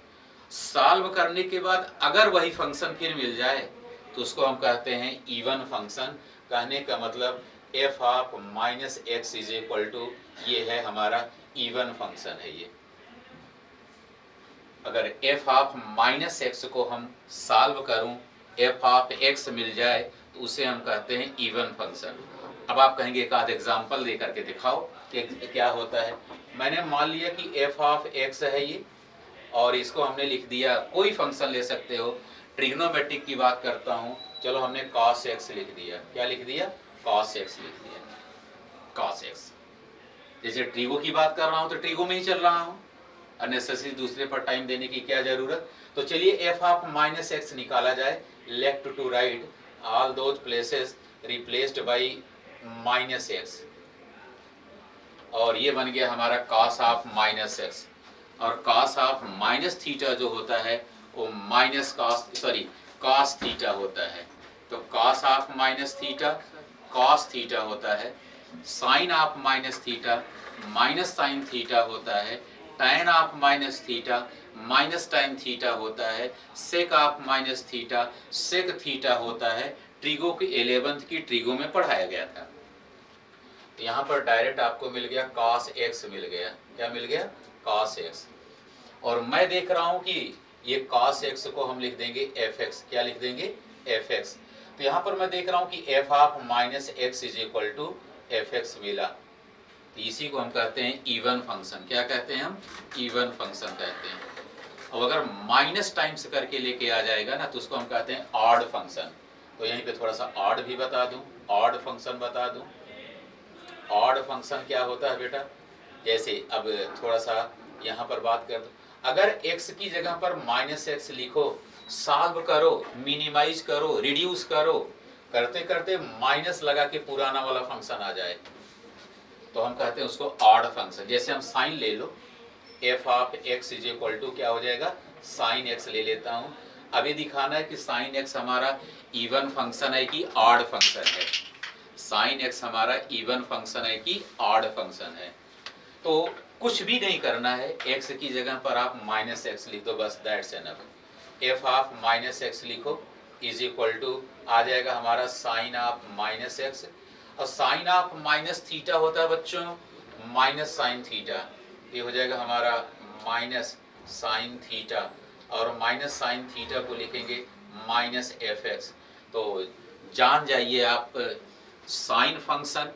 सॉल्व करने के बाद अगर वही फंक्शन फिर मिल जाए तो उसको हम कहते हैं इवन फंक्शन। कहने का मतलब f of minus x is equal to, ये है हमारा इवन फंक्शन है ये। अगर एफ ऑफ माइनस एक्स को हम सॉल्व करूं, एफ ऑफ एक्स मिल जाए तो उसे हम कहते हैं इवन फंक्शन। अब आप कहेंगे एक आध एग्जाम्पल दे करके दिखाओ कि क्या होता है। मैंने मान लिया कि एफ ऑफ एक्स है ये, और इसको हमने लिख दिया, कोई फंक्शन ले सकते हो, ट्रिग्नोमेट्रिक की बात करता हूँ, चलो हमने cos x लिख दिया। क्या लिख दिया? cos x लिख दिया, cos x। जैसे ट्रिगो की बात कर रहा हूँ तो ट्रिगो में ही चल रहा हूँ, अननेसेसरी दूसरे पर टाइम देने की क्या जरूरत। तो चलिए एफ ऑफ माइनस एक्स निकाला जाए, left to right all those places replaced by minus x, और ये बन गया हमारा cos ऑफ माइनस एक्स। और cos ऑफ माइनस थीटा जो होता है वो माइनस cos थीटा होता है। तो cos of minus theta cos theta होता है, sine of minus theta minus sine theta होता है, tan of minus theta minus tan theta होता है, sec of minus theta sec theta होता है। ट्रिगो की 11th की ट्रिगो में पढ़ाया गया था। तो यहाँ पर डायरेक्ट आपको मिल गया cos x मिल गया। क्या मिल गया? cos x। और मैं देख रहा हूँ कि ये cos x को हम लिख देंगे fx। क्या लिख देंगे? fx। तो यहाँ पर मैं देख रहा हूँ कि f of minus x is equal to fx मिला। तो इसी को हम कहते हैं इवन फंक्शन। क्या कहते हैं हम? इवन फंक्शन कहते हैं। अब अगर माइनस टाइम्स करके लेके आ जाएगा ना तो उसको हम कहते हैं ऑड फंक्शन। तो यहीं पे थोड़ा सा ऑड भी बता दूं, ऑड फंक्शन बता दूं। ऑड फंक्शन क्या होता है बेटा? जैसे अब थोड़ा सा यहाँ पर बात कर दो, अगर x की जगह पर माइनस एक्स लिखो, सॉल्व करो, मिनिमाइज करो, रिड्यूस करो, करते करते माइनस लगा के पुराना वाला फंक्शन आ जाए तो हम कहते हैं उसको ऑड फंक्शन। जैसे हम साइन ले लो, f of x is equal to क्या हो जाएगा? साइन एक्स ले लेता हूँ। अभी दिखाना है कि साइन एक्स हमारा इवन फंक्शन है कि ऑड फंक्शन है। साइन एक्स हमारा इवन फंक्शन है कि ऑड फंक्शन है। तो कुछ भी नहीं करना है, एक्स की जगह पर आप माइनस एक्स लिख दो, बस that's enough. F of minus x लिखो इज इक्वल टू आ जाएगा हमारा साइन ऑफ माइनस एक्स। और साइन ऑफ माइनस थीटा होता है बच्चों माइनस साइन थीटा, ये हो जाएगा हमारा माइनस साइन थीटा, और माइनस साइन थीटा को लिखेंगे माइनस एफ एक्स। तो जान जाइए आप, साइन फंक्शन,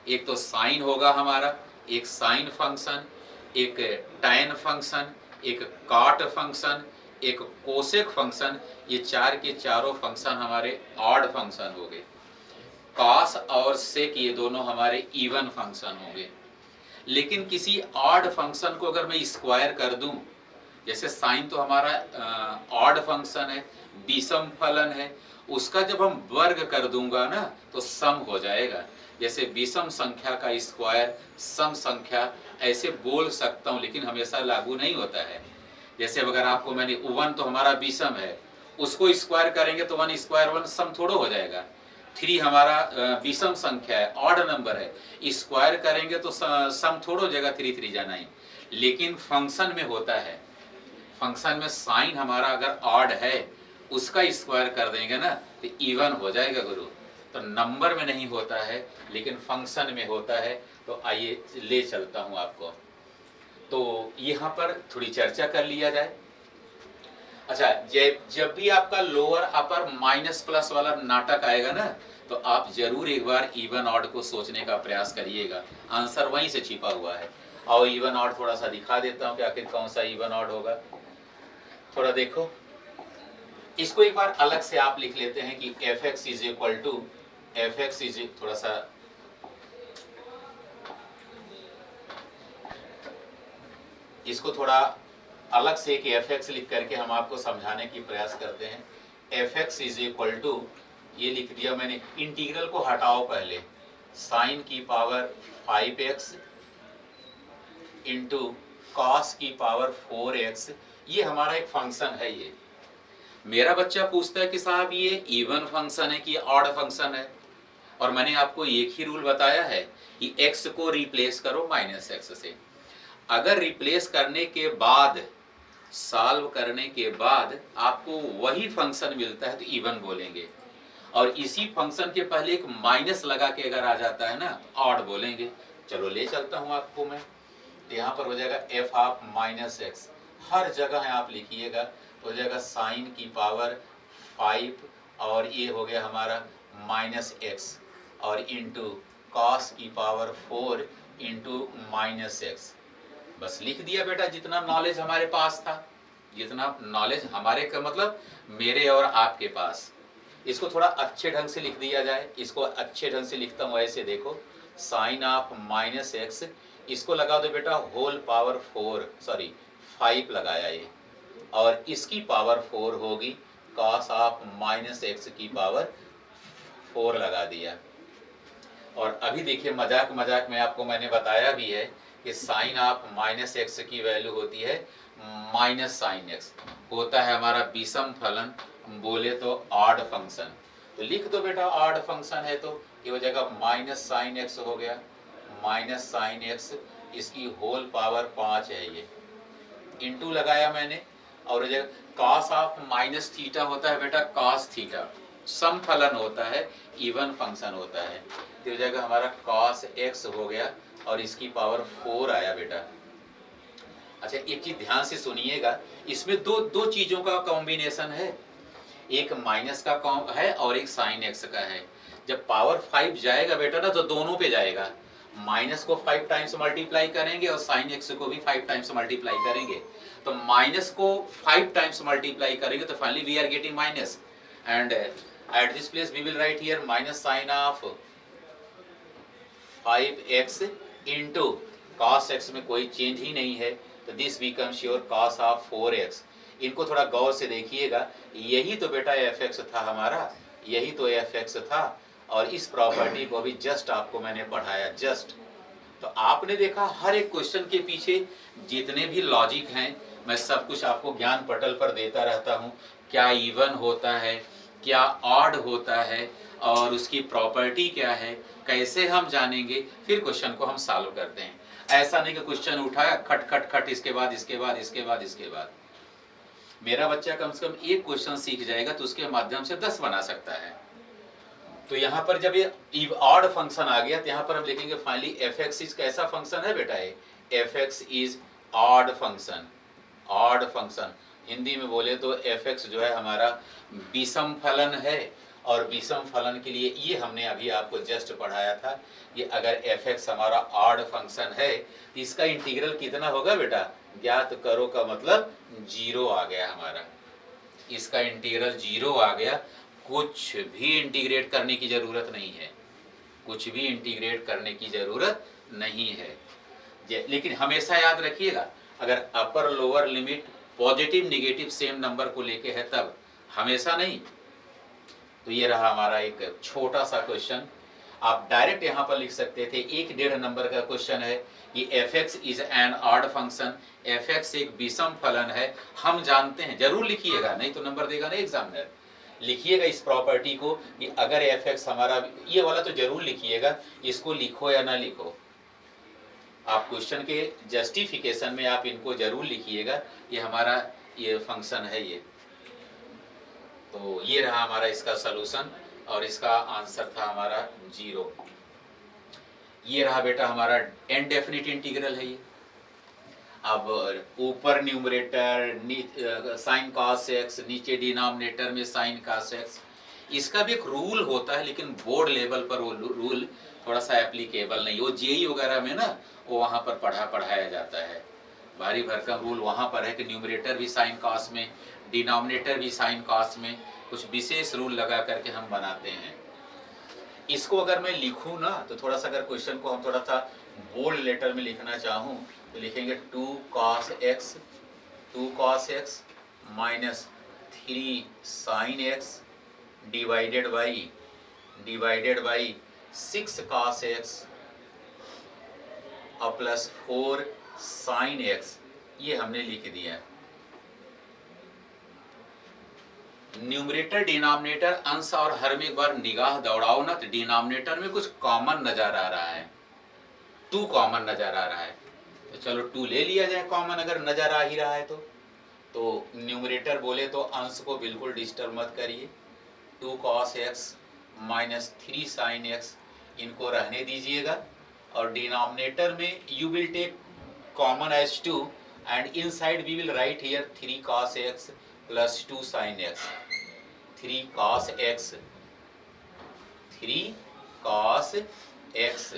एक तो साइन होगा हमारा, एक साइन फंक्शन, एक टैन फंक्शन, एक कॉट फंक्शन, एक कोसेक फंक्शन, ये चार के चारों फंक्शन हमारे ऑड फंक्शन हो गए। कॉस और सेक ये दोनों हमारे इवन फंक्शन होंगे। लेकिन किसी ऑड फंक्शन को अगर मैं स्क्वायर कर दूं, जैसे साइन तो हमारा ऑड फंक्शन है, विषम फलन है, उसका जब हम वर्ग कर दूंगा ना तो सम हो जाएगा। जैसे विषम संख्या का स्क्वायर सम संख्या, ऐसे बोल सकता हूँ, लेकिन हमेशा लागू नहीं होता है। जैसे अगर आपको मैंने 1 तो हमारा विषम है, उसको स्क्वायर करेंगे तो 1 स्क्वायर 1 सम थोड़ा हो जाएगा। 3 हमारा विषम संख्या है, ऑड नंबर है, स्क्वायर करेंगे तो सम थोड़ा हो जाएगा, 3 3 जाना ही। लेकिन फंक्शन में होता है, फंक्शन में साइन हमारा अगर ऑड है उसका स्क्वायर कर देंगे ना तो इवन हो जाएगा गुरु। तो नंबर में नहीं होता है लेकिन फंक्शन में होता है। तो आइए ले चलता हूं आपको, तो यहाँ पर थोड़ी चर्चा कर लिया जाए। अच्छा, जब भी आपका लोअर अपर माइनस प्लस वाला नाटक आएगा ना तो आप जरूर एक बार इवन ऑड को सोचने का प्रयास करिएगा, आंसर वहीं से छिपा हुआ है। और इवन ऑड थोड़ा सा दिखा देता हूँ कि आखिर कौन सा इवन ऑड होगा। थोड़ा देखो, इसको एक बार अलग से आप लिख लेते हैं कि f x is equal to f x is, थोड़ा सा इसको थोड़ा अलग से कि एफ एक्स लिख करके हम आपको समझाने की प्रयास करते हैं। F x is equal to, ये लिख दिया मैंने, इंटीग्रल को हटाओ पहले, साइन की पावर 5x इंटू कॉस की पावर 4x, ये हमारा एक फंक्शन है। ये मेरा बच्चा पूछता है कि साहब ये इवन फंक्शन है कि ऑड फंक्शन है, और मैंने आपको एक ही रूल बताया है कि x को रिप्लेस करो माइनस एक्स से। अगर रिप्लेस करने के बाद सॉल्व करने के बाद आपको वही फंक्शन मिलता है तो इवन बोलेंगे, और इसी फंक्शन के पहले एक माइनस लगा के अगर आ जाता है ना तो ऑड बोलेंगे। चलो ले चलता हूं आपको मैं, तो यहाँ पर हो जाएगा एफ ऑफ माइनस एक्स, हर जगह आप लिखिएगा, हो जाएगा साइन की पावर 5 और ये हो गया हमारा माइनस एक्स और इंटू कॉस की पावर 4 इंटू माइनस एक्स। बस लिख दिया बेटा, जितना नॉलेज हमारे पास था, जितना नॉलेज हमारे का मतलब मेरे और आपके पास। इसको थोड़ा अच्छे ढंग से लिख दिया जाए, इसको अच्छे ढंग से लिखता हूँ ऐसे, देखो साइन ऑफ माइनस एक्स, इसको लगा दो बेटा होल पावर 5 लगाया ये, और इसकी पावर 4 होगी, कॉस ऑफ माइनस एक्स की पावर 4 लगा दिया। और अभी देखिए मजाक मजाक में आपको मैंने बताया भी है कि साइन ऑफ माइनस एक्स की वैल्यू होती है माइनस साइन एक्स, होता है हमारा विषम फलन, बोले तो ऑड फंक्शन। तो लिख दो बेटा ऑड फंक्शन है तो ये हो जाएगा माइनस साइन एक्स हो गया, माइनस साइन एक्स, इसकी होल पावर 5 है ये, इंटू लगाया मैंने, और हो जाएगा कॉस ऑफ माइनस थीटा होता है बेटा कॉस थीटा, सम फलन होता है, इवन फंक्शन होता है, तो हो जाएगा हमारा कॉस एक्स हो गया और इसकी पावर 4 आया बेटा। अच्छा एक चीज ध्यान से सुनिएगा, इसमें दो चीजों का कॉम्बिनेशन है, एक माइनस का है और एक साइन एक्स का है। जब पावर 5 जाएगा बेटा ना तो दोनों पे जाएगा, माइनस को 5 टाइम्स मल्टीप्लाई करेंगे और साइन एक्स को भी 5 टाइम्स मल्टीप्लाई करेंगे, तो माइनस को 5 टाइम्स मल्टीप्लाई करेंगे तो finally we are getting minus, and at this place we will write here minus sine of 5x into cos x में कोई चेंज ही नहीं है, तो this becomes your cos of 4x। इनको थोड़ा गौर से देखिएगा, यही तो बेटा fx था हमारा, यही तो fx था, और इस प्रॉपर्टी को भी जस्ट आपको मैंने पढ़ाया, जस्ट। तो आपने देखा हर एक क्वेश्चन के पीछे जितने भी लॉजिक हैं मैं सब कुछ आपको ज्ञान पटल पर देता रहता हूँ, क्या इवन होता है, क्या ऑड होता है, और उसकी प्रॉपर्टी क्या है, कैसे हम जानेंगे, फिर क्वेश्चन को हम सॉल्व करते हैं। ऐसा नहीं कि क्वेश्चन उठाया खट खट खट, इसके बाद इसके बाद इसके बाद इसके बाद। मेरा बच्चा कम से कम एक क्वेश्चन सीख जाएगा तो उसके माध्यम से 10 बना सकता है। तो यहाँ पर जब ये ऑड फंक्शन आ गया तो यहाँ पर हम लिखेंगे फाइनली fx इज कैसा फंक्शन है बेटा, ये fx is odd function, odd function. Hindi में बोले तो fx जो है हमारा विषम फलन है, और विषम फलन के लिए ये हमने अभी आपको जस्ट पढ़ाया था, ये अगर fx हमारा ऑड फंक्शन है तो इसका इंटीग्रल कितना होगा बेटा, ज्ञात करो का मतलब 0 आ गया हमारा, इसका इंटीग्रल 0 आ गया, कुछ भी इंटीग्रेट करने की जरूरत नहीं है, कुछ भी इंटीग्रेट करने की जरूरत नहीं है। लेकिन हमेशा याद रखिएगा, अगर upper lower limit positive negative same number को लेके है तब, हमेशा नहीं। तो ये रहा हमारा एक छोटा सा क्वेश्चन, आप डायरेक्ट यहाँ पर लिख सकते थे, 1.5 नंबर का क्वेश्चन है कि fx is an odd function, fx एक विषम फलन है, हम जानते हैं, जरूर लिखिएगा नहीं तो नंबर देगा ना एग्जामिनर। लिखिएगा इस प्रॉपर्टी को कि अगर fx हमारा, ये वाला तो जरूर लिखिएगा, इसको लिखो या ना लिखो, आप क्वेश्चन के जस्टिफिकेशन में आप इनको जरूर लिखिएगा, ये हमारा ये फंक्शन है ये। तो ये रहा हमारा इसका सलूशन, और इसका आंसर था हमारा 0। ये रहा बेटा हमारा इनडेफिनिट इंटीग्रल है ये। अब ऊपर न्यूमरेटर साइन कॉस एक्स, नीचे डिनोमिनेटर में साइन कॉस एक्स, इसका भी एक रूल होता है, लेकिन बोर्ड लेवल पर वो रूल थोड़ा सा एप्लीकेबल नहीं, वो जेई वगैरह में ना वो वहाँ पर पढ़ाया जाता है, भारी भरकम रूल वहाँ पर है कि न्यूमरेटर भी साइन कॉस में, डिनोमिनेटर भी साइन कॉस में, कुछ विशेष रूल लगा करके हम बनाते हैं। इसको अगर मैं लिखूं ना तो थोड़ा सा, अगर क्वेश्चन को हम थोड़ा सा बोल्ड लेटर में लिखना चाहूं तो लिखेंगे 2 cos x minus 3 sin x divided by 6 cos x और प्लस 4 sin x, ये हमने लिख दिया। न्यूमरेटर डिनोमिनेटर अंश और हर में एक बार निगाह दौड़ाओ ना तो डिनोमिनेटर में कुछ कॉमन नजर आ रहा है, 2 कॉमन नजर आ रहा है, तो चलो 2 ले लिया जाए कॉमन, अगर नजर आ ही रहा है तो तो न्यूमरेटर बोले तो अंश को बिल्कुल डिस्टर्ब मत करिए। 2 cos x minus 3 sin x इनको रहने दीजिएगा, और डिनोमिनेटर में you will take common as 2 and inside we will write here 3 cos x plus 2 sin x। 3 cos x 3 cos x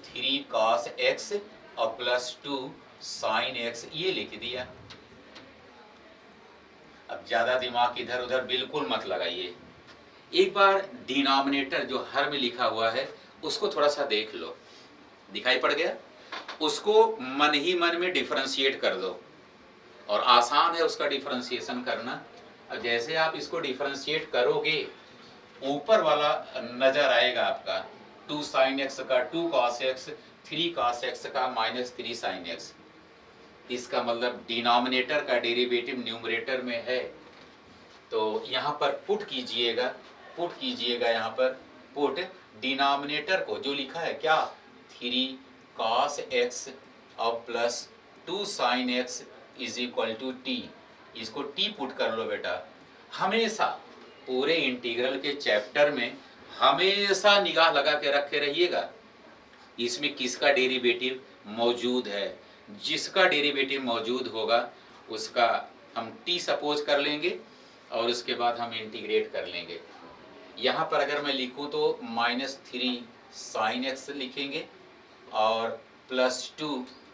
3 cos x और प्लस 2 sin x ये लिख दिया। अब ज्यादा दिमाग इधर उधर बिल्कुल मत लगाइए। एक बार डिनोमिनेटर जो हर में लिखा हुआ है उसको थोड़ा सा देख लो, दिखाई पड़ गया? उसको मन ही मन में डिफरेंशिएट कर दो, और आसान है उसका डिफरेंशिएशन करना। अब जैसे आप इसको डिफरेंशिएट करोगे, ऊपर वाला नजर आएगा आपका 2 sin x का 2 cos x, 3 cos x का माइनस 3 sin x। इसका मतलब डिनोमिनेटर का डेरिवेटिव न्यूमरेटर में है। तो यहाँ पर पुट कीजिएगा यहाँ पर पुट डिनोमिनेटर को जो लिखा है क्या 3 cos x और plus 2 sin x is equal to t. इसको टी पुट कर लो बेटा। हमेशा पूरे इंटीग्रल के चैप्टर में हमेशा निगाह लगा के रखे रहिएगा इसमें किसका डेरिवेटिव मौजूद है। जिसका डेरिवेटिव मौजूद होगा उसका हम टी सपोज कर लेंगे और उसके बाद हम इंटीग्रेट कर लेंगे। यहाँ पर अगर मैं लिखूँ तो माइनस 3 sin x लिखेंगे और प्लस 2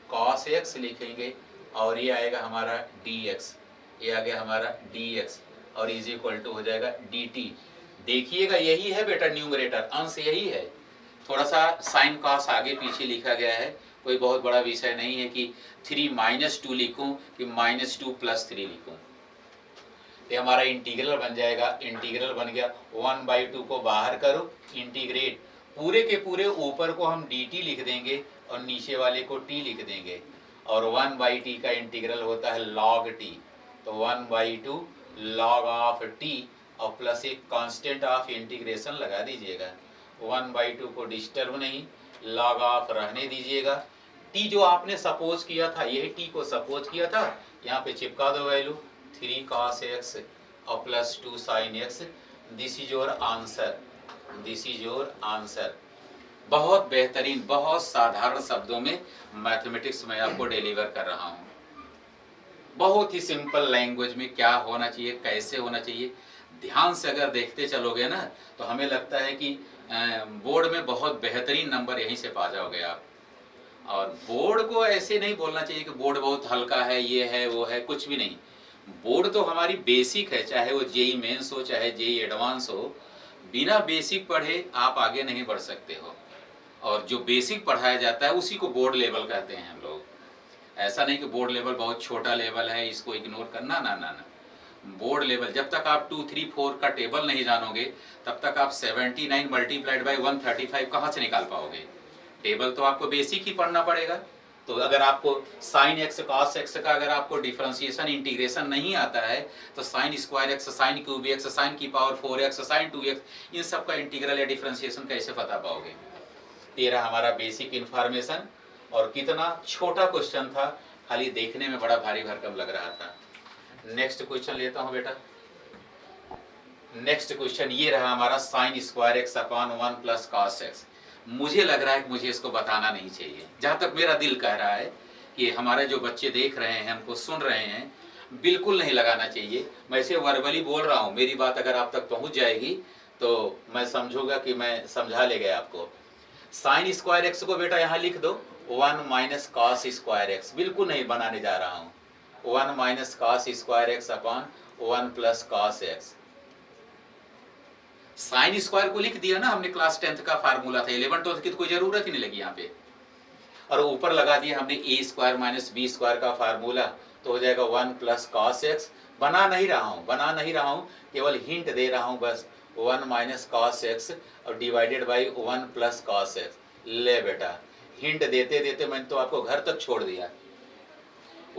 cos x लिखेंगे, और ये आएगा हमारा dx, ये आ गया हमारा dx और इज इक्वल टू हो जाएगा dt। देखिएगा यही है बेटा न्यूमरेटर, अंश यही है। थोड़ा सा साइन कॉस आगे पीछे लिखा गया है, कोई बहुत बड़ा विषय नहीं है कि 3 - 2 लिखूं कि -2 + 3 लिखूं। ये हमारा इंटीग्रल बन जाएगा। इंटीग्रल बन गया 1/2 को बाहर करो, इंटीग्रेट पूरे के पूरे ऊपर को हम dt लिख देंगे और नीचे वाले को t लिख देंगे, और 1/t का इंटीग्रल होता है log t। तो 1/2 log ऑफ t और प्लस एक कांस्टेंट ऑफ इंटीग्रेशन लगा दीजिएगा। 1/2 को डिस्टर्ब नहीं, log ऑफ रहने दीजिएगा। t जो आपने सपोज किया था, यही t को सपोज किया था, यहाँ पे चिपका दो वैल्यू 3 cos x और plus 2 sin x। This is your answer, this is your answer. बहुत बेहतरीन, बहुत साधारण शब्दों में मैथमेटिक्स में आपको डिलीवर कर रहा हूँ। बहुत ही सिंपल लैंग्वेज में क्या होना चाहिए, कैसे होना चाहिए, ध्यान से अगर देखते चलोगे ना तो हमें लगता है कि बोर्ड में बहुत बेहतरीन नंबर यहीं से पा जाओगे आप। और बोर्ड को ऐसे नहीं बोलना चाहिए कि बोर्ड बहुत हल्का है, ये है वो है, कुछ भी नहीं। बोर्ड तो हमारी बेसिक है, चाहे वो जेई मेंस हो चाहे जेई एडवांस हो। बिना बेसिक पढ़े आप आगे नहीं बढ़ सकते हो, और जो बेसिक पढ़ाया जाता है उसी को बोर्ड लेवल कहते हैं हम लोग। ऐसा नहीं कि बोर्ड लेवल बहुत छोटा लेवल है, इसको इग्नोर करना, ना ना ना। बोर्ड लेवल जब तक आप 2, 3, 4 का टेबल नहीं जानोगे तब तक आप 79 मल्टीप्लाइड बाई 135 कहाँ से निकाल पाओगे। टेबल तो आपको बेसिक ही पढ़ना पड़ेगा। तो अगर आपको साइन एक्स कॉस एक्स का अगर आपको डिफरेंशिएशन इंटीग्रेशन नहीं आता है तो sine square x, sine cube x, sine की पावर 4x, साइन 2x, इन सब का इंटीग्रल या डिफरेंशिएशन कैसे बता पाओगे। तेरा हमारा बेसिक इन्फॉर्मेशन, और कितना छोटा क्वेश्चन था, खाली देखने में बड़ा भारी भरकम लग रहा था। नेक्स्ट क्वेश्चन लेता हूं बेटा। नेक्स्ट क्वेश्चन ये रहा हमारा sign square x upon 1 plus cos x. मुझे लग रहा है कि मुझे इसको बताना नहीं चाहिए, जहां तक मेरा दिल कह रहा है कि हमारे जो बच्चे देख रहे हैं, हमको सुन रहे हैं, बिल्कुल नहीं लगाना चाहिए। मैं इसे वर्बली बोल रहा हूं, मेरी बात अगर आप तक पहुंच जाएगी तो मैं समझूंगा कि मैं समझा ले गया आपको। साइन स्क्वायर एक्स को बेटा यहाँ लिख दो 1 माइनस कॉस स्क्वायर एक्स, बिल्कुल नहीं बनाने जा रहा हूँ। 1 minus cos square x upon 1 plus cos x. Sine square को लिख दिया ना हमने, क्लास 10th का फार्मूला था, 11 12 की तो कोई जरूरत ही नहीं लगी यहाँ पे। और ऊपर लगा दिया हमने ए स्क्वायर माइनस बी स्क्वायर का फार्मूला, तो हो जाएगा 1 प्लस कॉस एक्स। बना नहीं रहा हूँ, केवल हिंट दे रहा हूँ बस। 1 माइनस कॉस एक्स और divided by 1 plus cos x. ले बेटा, हिंट देते देते मैंने तो आपको घर तक छोड़ दिया।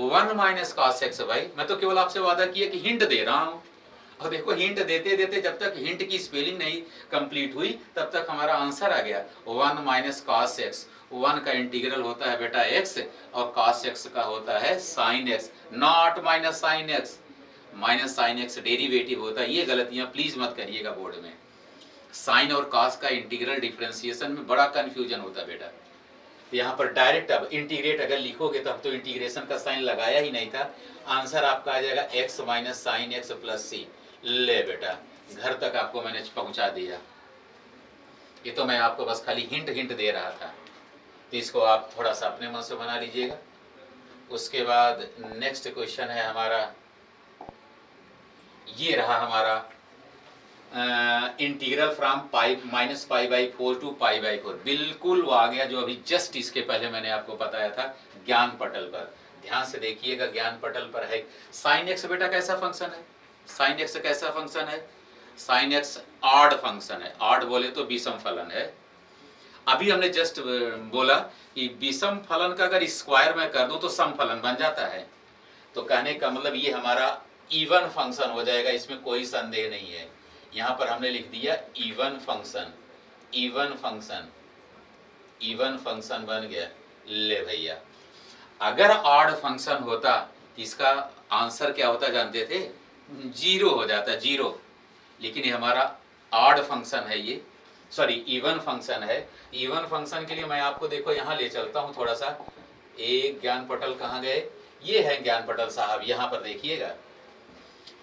1 माइनस कॉस एक्स भाई, मैं तो केवल आपसे वादा किया कि हिंट दे रहा हूँ। और देखो हिंट देते देते जब तक हिंट की स्पेलिंग नहीं कंप्लीट हुई तब तक हमारा आंसर आ गया 1 माइनस कॉस एक्स। 1 का इंटीग्रल होता है बेटा x और कॉस एक्स का होता है sine x, not minus sine x. Minus sine x derivative होता है। ये गलतियां प्लीज मत करिएगा बोर्ड में। साइन और कॉस का इंटीग्रल डिफरेंशिएशन में बड़ा कंफ्यूजन होता है बेटा। यहाँ पर डायरेक्ट अब इंटीग्रेट अगर लिखोगे तो अब तो इंटीग्रेशन का साइन लगाया ही नहीं था। आंसर आपका आ जाएगा x minus sign x plus c. ले बेटा, घर तक आपको मैंने पहुंचा दिया। ये तो मैं आपको बस खाली हिंट हिंट दे रहा था, तो इसको आप थोड़ा सा अपने मन से बना लीजिएगा। उसके बाद नेक्स्ट क्वेश्चन है हमारा, ये रहा हमारा integral from pi minus pi by 4 to pi by 4। बिल्कुल वो आ गया जो अभी जस्ट इसके पहले मैंने आपको बताया था ज्ञान पटल पर। ध्यान से देखिएगा, ज्ञान पटल पर है साइन एक्स। बेटा कैसा फंक्शन है? साइन एक्स कैसा फंक्शन है? साइन एक्स ऑड फंक्शन है। ऑड बोले तो विषम फलन है। अभी हमने जस्ट बोला कि विषम फलन का अगर स्क्वायर में कर दूं तो सम फलन बन जाता है। तो कहने का मतलब ये हमारा इवन फंक्शन हो जाएगा, इसमें कोई संदेह नहीं है। यहां पर हमने लिख दिया even function. Even function, even function बन गया। ले भैया, अगर ऑड फंक्शन होता इसका आंसर क्या होता जानते थे? जीरो हो जाता, जीरो। लेकिन ये हमारा ऑड फंक्शन है, ये सॉरी इवन फंक्शन है। इवन फंक्शन के लिए मैं आपको देखो यहाँ ले चलता हूँ थोड़ा सा। एक ज्ञान पटल कहाँ गए? ये है ज्ञान पटल साहब, यहाँ पर देखिएगा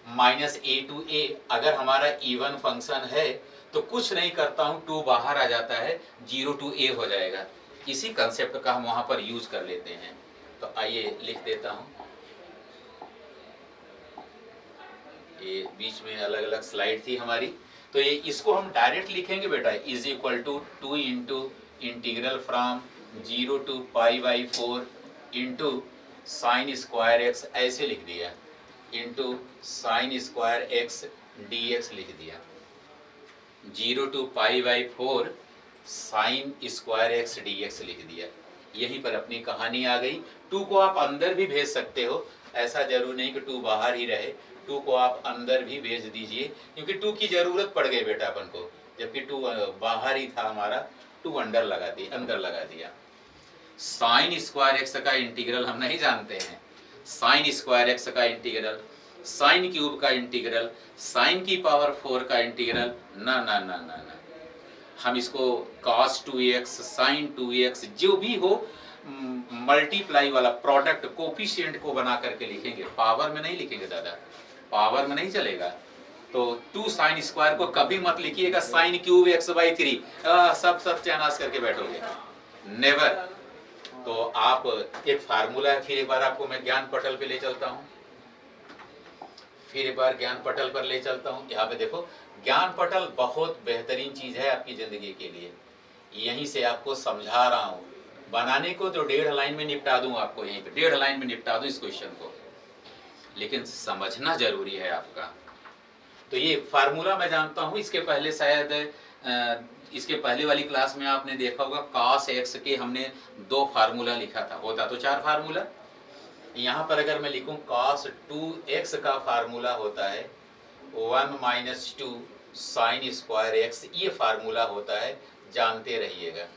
माइनस ए टू ए। अगर हमारा इवन फंक्शन है तो कुछ नहीं करता हूँ, 2 बाहर आ जाता है, 0 टू ए हो जाएगा। इसी कंसेप्ट का हम वहां पर यूज कर लेते हैं। तो आइए लिख देता हूँ, ये बीच में अलग अलग स्लाइड थी हमारी, तो ये इसको हम डायरेक्ट लिखेंगे बेटा। Is equal to 2 into integral from 0 to pi by 4 into sine square x, ऐसे लिख दिया, into sine square x d x लिख दिया। 0 to pi by 4 sine square x d x लिख दिया। यहीं पर अपनी कहानी आ गई। 2 को आप अंदर भी भेज सकते हो, ऐसा जरूर नहीं कि 2 बाहर ही रहे। 2 को आप अंदर भी भेज दीजिए, क्योंकि 2 की जरूरत पड़ गई बेटा अपन को, जबकि 2 बाहर ही था हमारा, 2 अंदर लगा दिया, अंदर लगा दिया। साइन स्क्वायर एक्स का इंटीग्रल हम नहीं जानते हैं। साइन स्क्वायर एक्स का इंटीग्रल, साइन क्यूब का इंटीग्रल, साइन की पावर 4 का इंटीग्रल, ना ना ना ना ना। हम इसको cos 2x sin 2x जो भी हो मल्टीप्लाई वाला प्रोडक्ट कोफिशिएंट को बना करके लिखेंगे, पावर में नहीं लिखेंगे दादा, पावर में नहीं चलेगा। तो 2 साइन स्क्वायर को कभी मत लिखिएगा साइन क्यूब x बाई 3, सब सत्यानाश करके बैठोगे, नेवर। तो आप एक फार्मूला है, फिर एक बार आपको मैं ज्ञान पटल पे ले चलता हूँ, फिर एक बार ज्ञान पटल पर ले चलता हूँ। यहाँ पे देखो, ज्ञान पटल बहुत बेहतरीन चीज है आपकी जिंदगी के लिए। यहीं से आपको समझा रहा हूँ, बनाने को तो 1.5 लाइन में निपटा दूं आपको, यहीं पे 1.5 लाइन में निपटा दूं इस क्वेश्चन को, लेकिन समझना जरूरी है आपका। तो ये फार्मूला मैं जानता हूँ, इसके पहले शायद इसके पहले वाली क्लास में आपने देखा होगा cos x के हमने 2 फार्मूला लिखा था, होता तो 4 फार्मूला। यहाँ पर अगर मैं लिखूं cos 2x का फार्मूला होता है 1 माइनस 2 साइन स्क्वायर एक्स, ये फार्मूला होता है, जानते रहिएगा।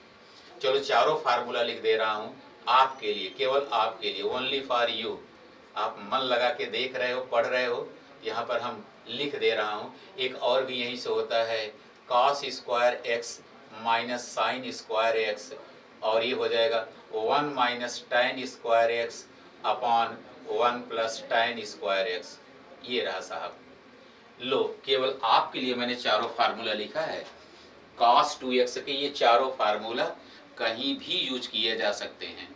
चलो चारों फार्मूला लिख दे रहा हूँ आपके लिए, केवल आपके लिए, ओनली फॉर यू। आप मन लगा के देख रहे हो, पढ़ रहे हो, यहाँ पर हम लिख दे रहा हूँ। एक और भी यहीं से होता है cos square x minus sign square x, और ये हो जाएगा 1 minus tan square x upon 1 plus tan square x. ये रहा साहब, लो केवल आपके लिए मैंने चारों फार्मूला लिखा है। cos 2x के ये चारों फार्मूला कहीं भी यूज किए जा सकते हैं,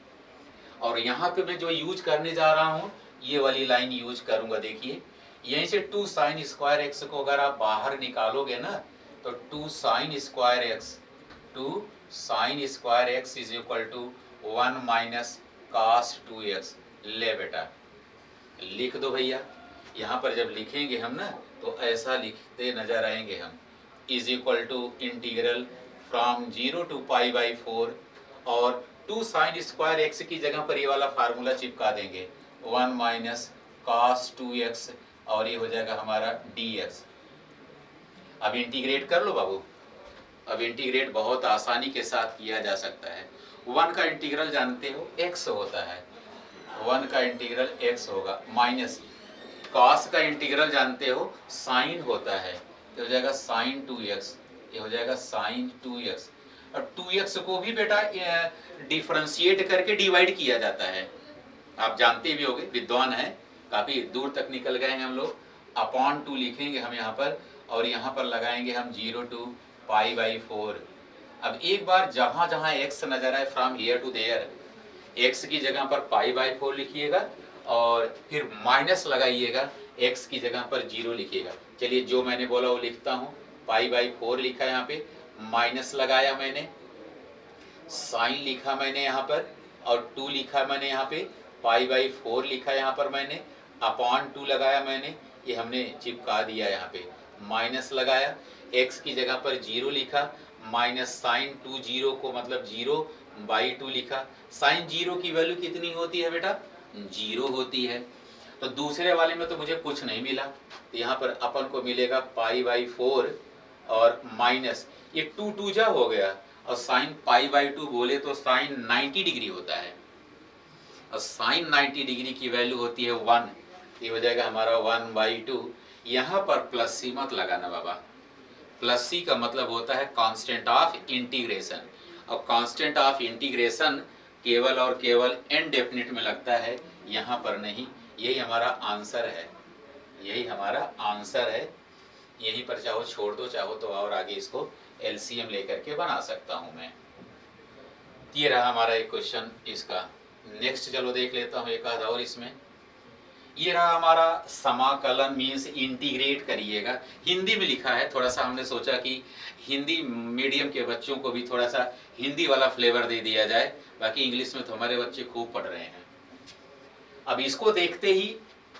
और यहाँ पे मैं जो यूज करने जा रहा हूँ ये वाली लाइन यूज करूंगा। देखिए यहीं से 2 साइन स्क्वायर एक्स को अगर आप बाहर निकालोगे ना, तो 2 sine square x, 2 sine square x is equal to 1 minus cos 2x। ले बेटा लिख दो भैया। यहाँ पर जब लिखेंगे हम ना, तो ऐसा लिखते नजर आएंगे हम, is equal to integral from 0 to pi by 4, और 2 साइन स्क्वायर एक्स की जगह पर ये वाला फार्मूला चिपका देंगे, 1 माइनस cos 2x और ये हो जाएगा हमारा dx। अब इंटीग्रेट कर लो बाबू। अब इंटीग्रेट बहुत आसानी के साथ किया जा सकता है। 1 का इंटीग्रल जानते हो x होता है, 1 का इंटीग्रल x होगा, माइनस cos का इंटीग्रल जानते हो साइन होता है, तो हो जाएगा साइन 2x, ये हो जाएगा साइन 2x। और 2x को भी बेटा डिफरेंशिएट करके डिवाइड किया जाता है, आप जानते भी होंगे, विद्वान है, काफी दूर तक निकल गए हैं हम लोग। अपॉन 2 लिखेंगे हम यहाँ पर, और यहाँ पर लगाएंगे हम 0 to π/4। अब एक बार जहाँ जहाँ x नजर आए from here to there, x की जगह पर π/4 लिखिएगा और फिर माइनस लगाइएगा, x की जगह पर 0 लिखिएगा। चलिए जो मैंने बोला वो लिखता हूँ, π/4 लिखा यहाँ पे, माइनस लगाया मैंने, साइन लिखा मैंने यहाँ पर, और 2 लिखा मैंने यहाँ पे, π/4 लिखा यहाँ पर मैंने, अपॉन 2 लगाया मैंने, ये हमने चिपका दिया यहाँ पे, माइनस लगाया, x की जगह पर 0 लिखा, माइनस साइन 2 0 को मतलब 0/2 लिखा। साइन 0 की वैल्यू कितनी होती है बेटा? 0 होती है। तो दूसरे वाले में तो मुझे कुछ नहीं मिला, तो यहाँ पर अपन को मिलेगा π/4 और माइनस ये 2 2 जा हो गया, और साइन π/2 बोले तो साइन 90 डिग्री होता है, और साइन 90 डिग्री की वैल्यू होती है 1, ये हो जाएगा हमारा 1/2। यहाँ पर प्लस सी मत लगाना बाबा, प्लस सी का मतलब होता है कांस्टेंट ऑफ इंटीग्रेशन, और कांस्टेंट ऑफ इंटीग्रेशन केवल और केवल इनडेफिनिट में लगता है, यहाँ पर नहीं। यही हमारा आंसर है, यही हमारा आंसर है। यहीं पर चाहो छोड़ दो, चाहो तो और आगे इसको एलसीएम लेकर के बना सकता हूं मैं। ये रहा हमारा एक क्वेश्चन इसका। नेक्स्ट चलो देख लेता हूं एक आध और इसमें। ये रहा हमारा समाकलन मीन्स इंटीग्रेट करिएगा, हिंदी में लिखा है, थोड़ा सा हमने सोचा कि हिंदी मीडियम के बच्चों को भी थोड़ा सा हिंदी वाला फ्लेवर दे दिया जाए, बाकी इंग्लिश में तो हमारे बच्चे खूब पढ़ रहे हैं। अब इसको देखते ही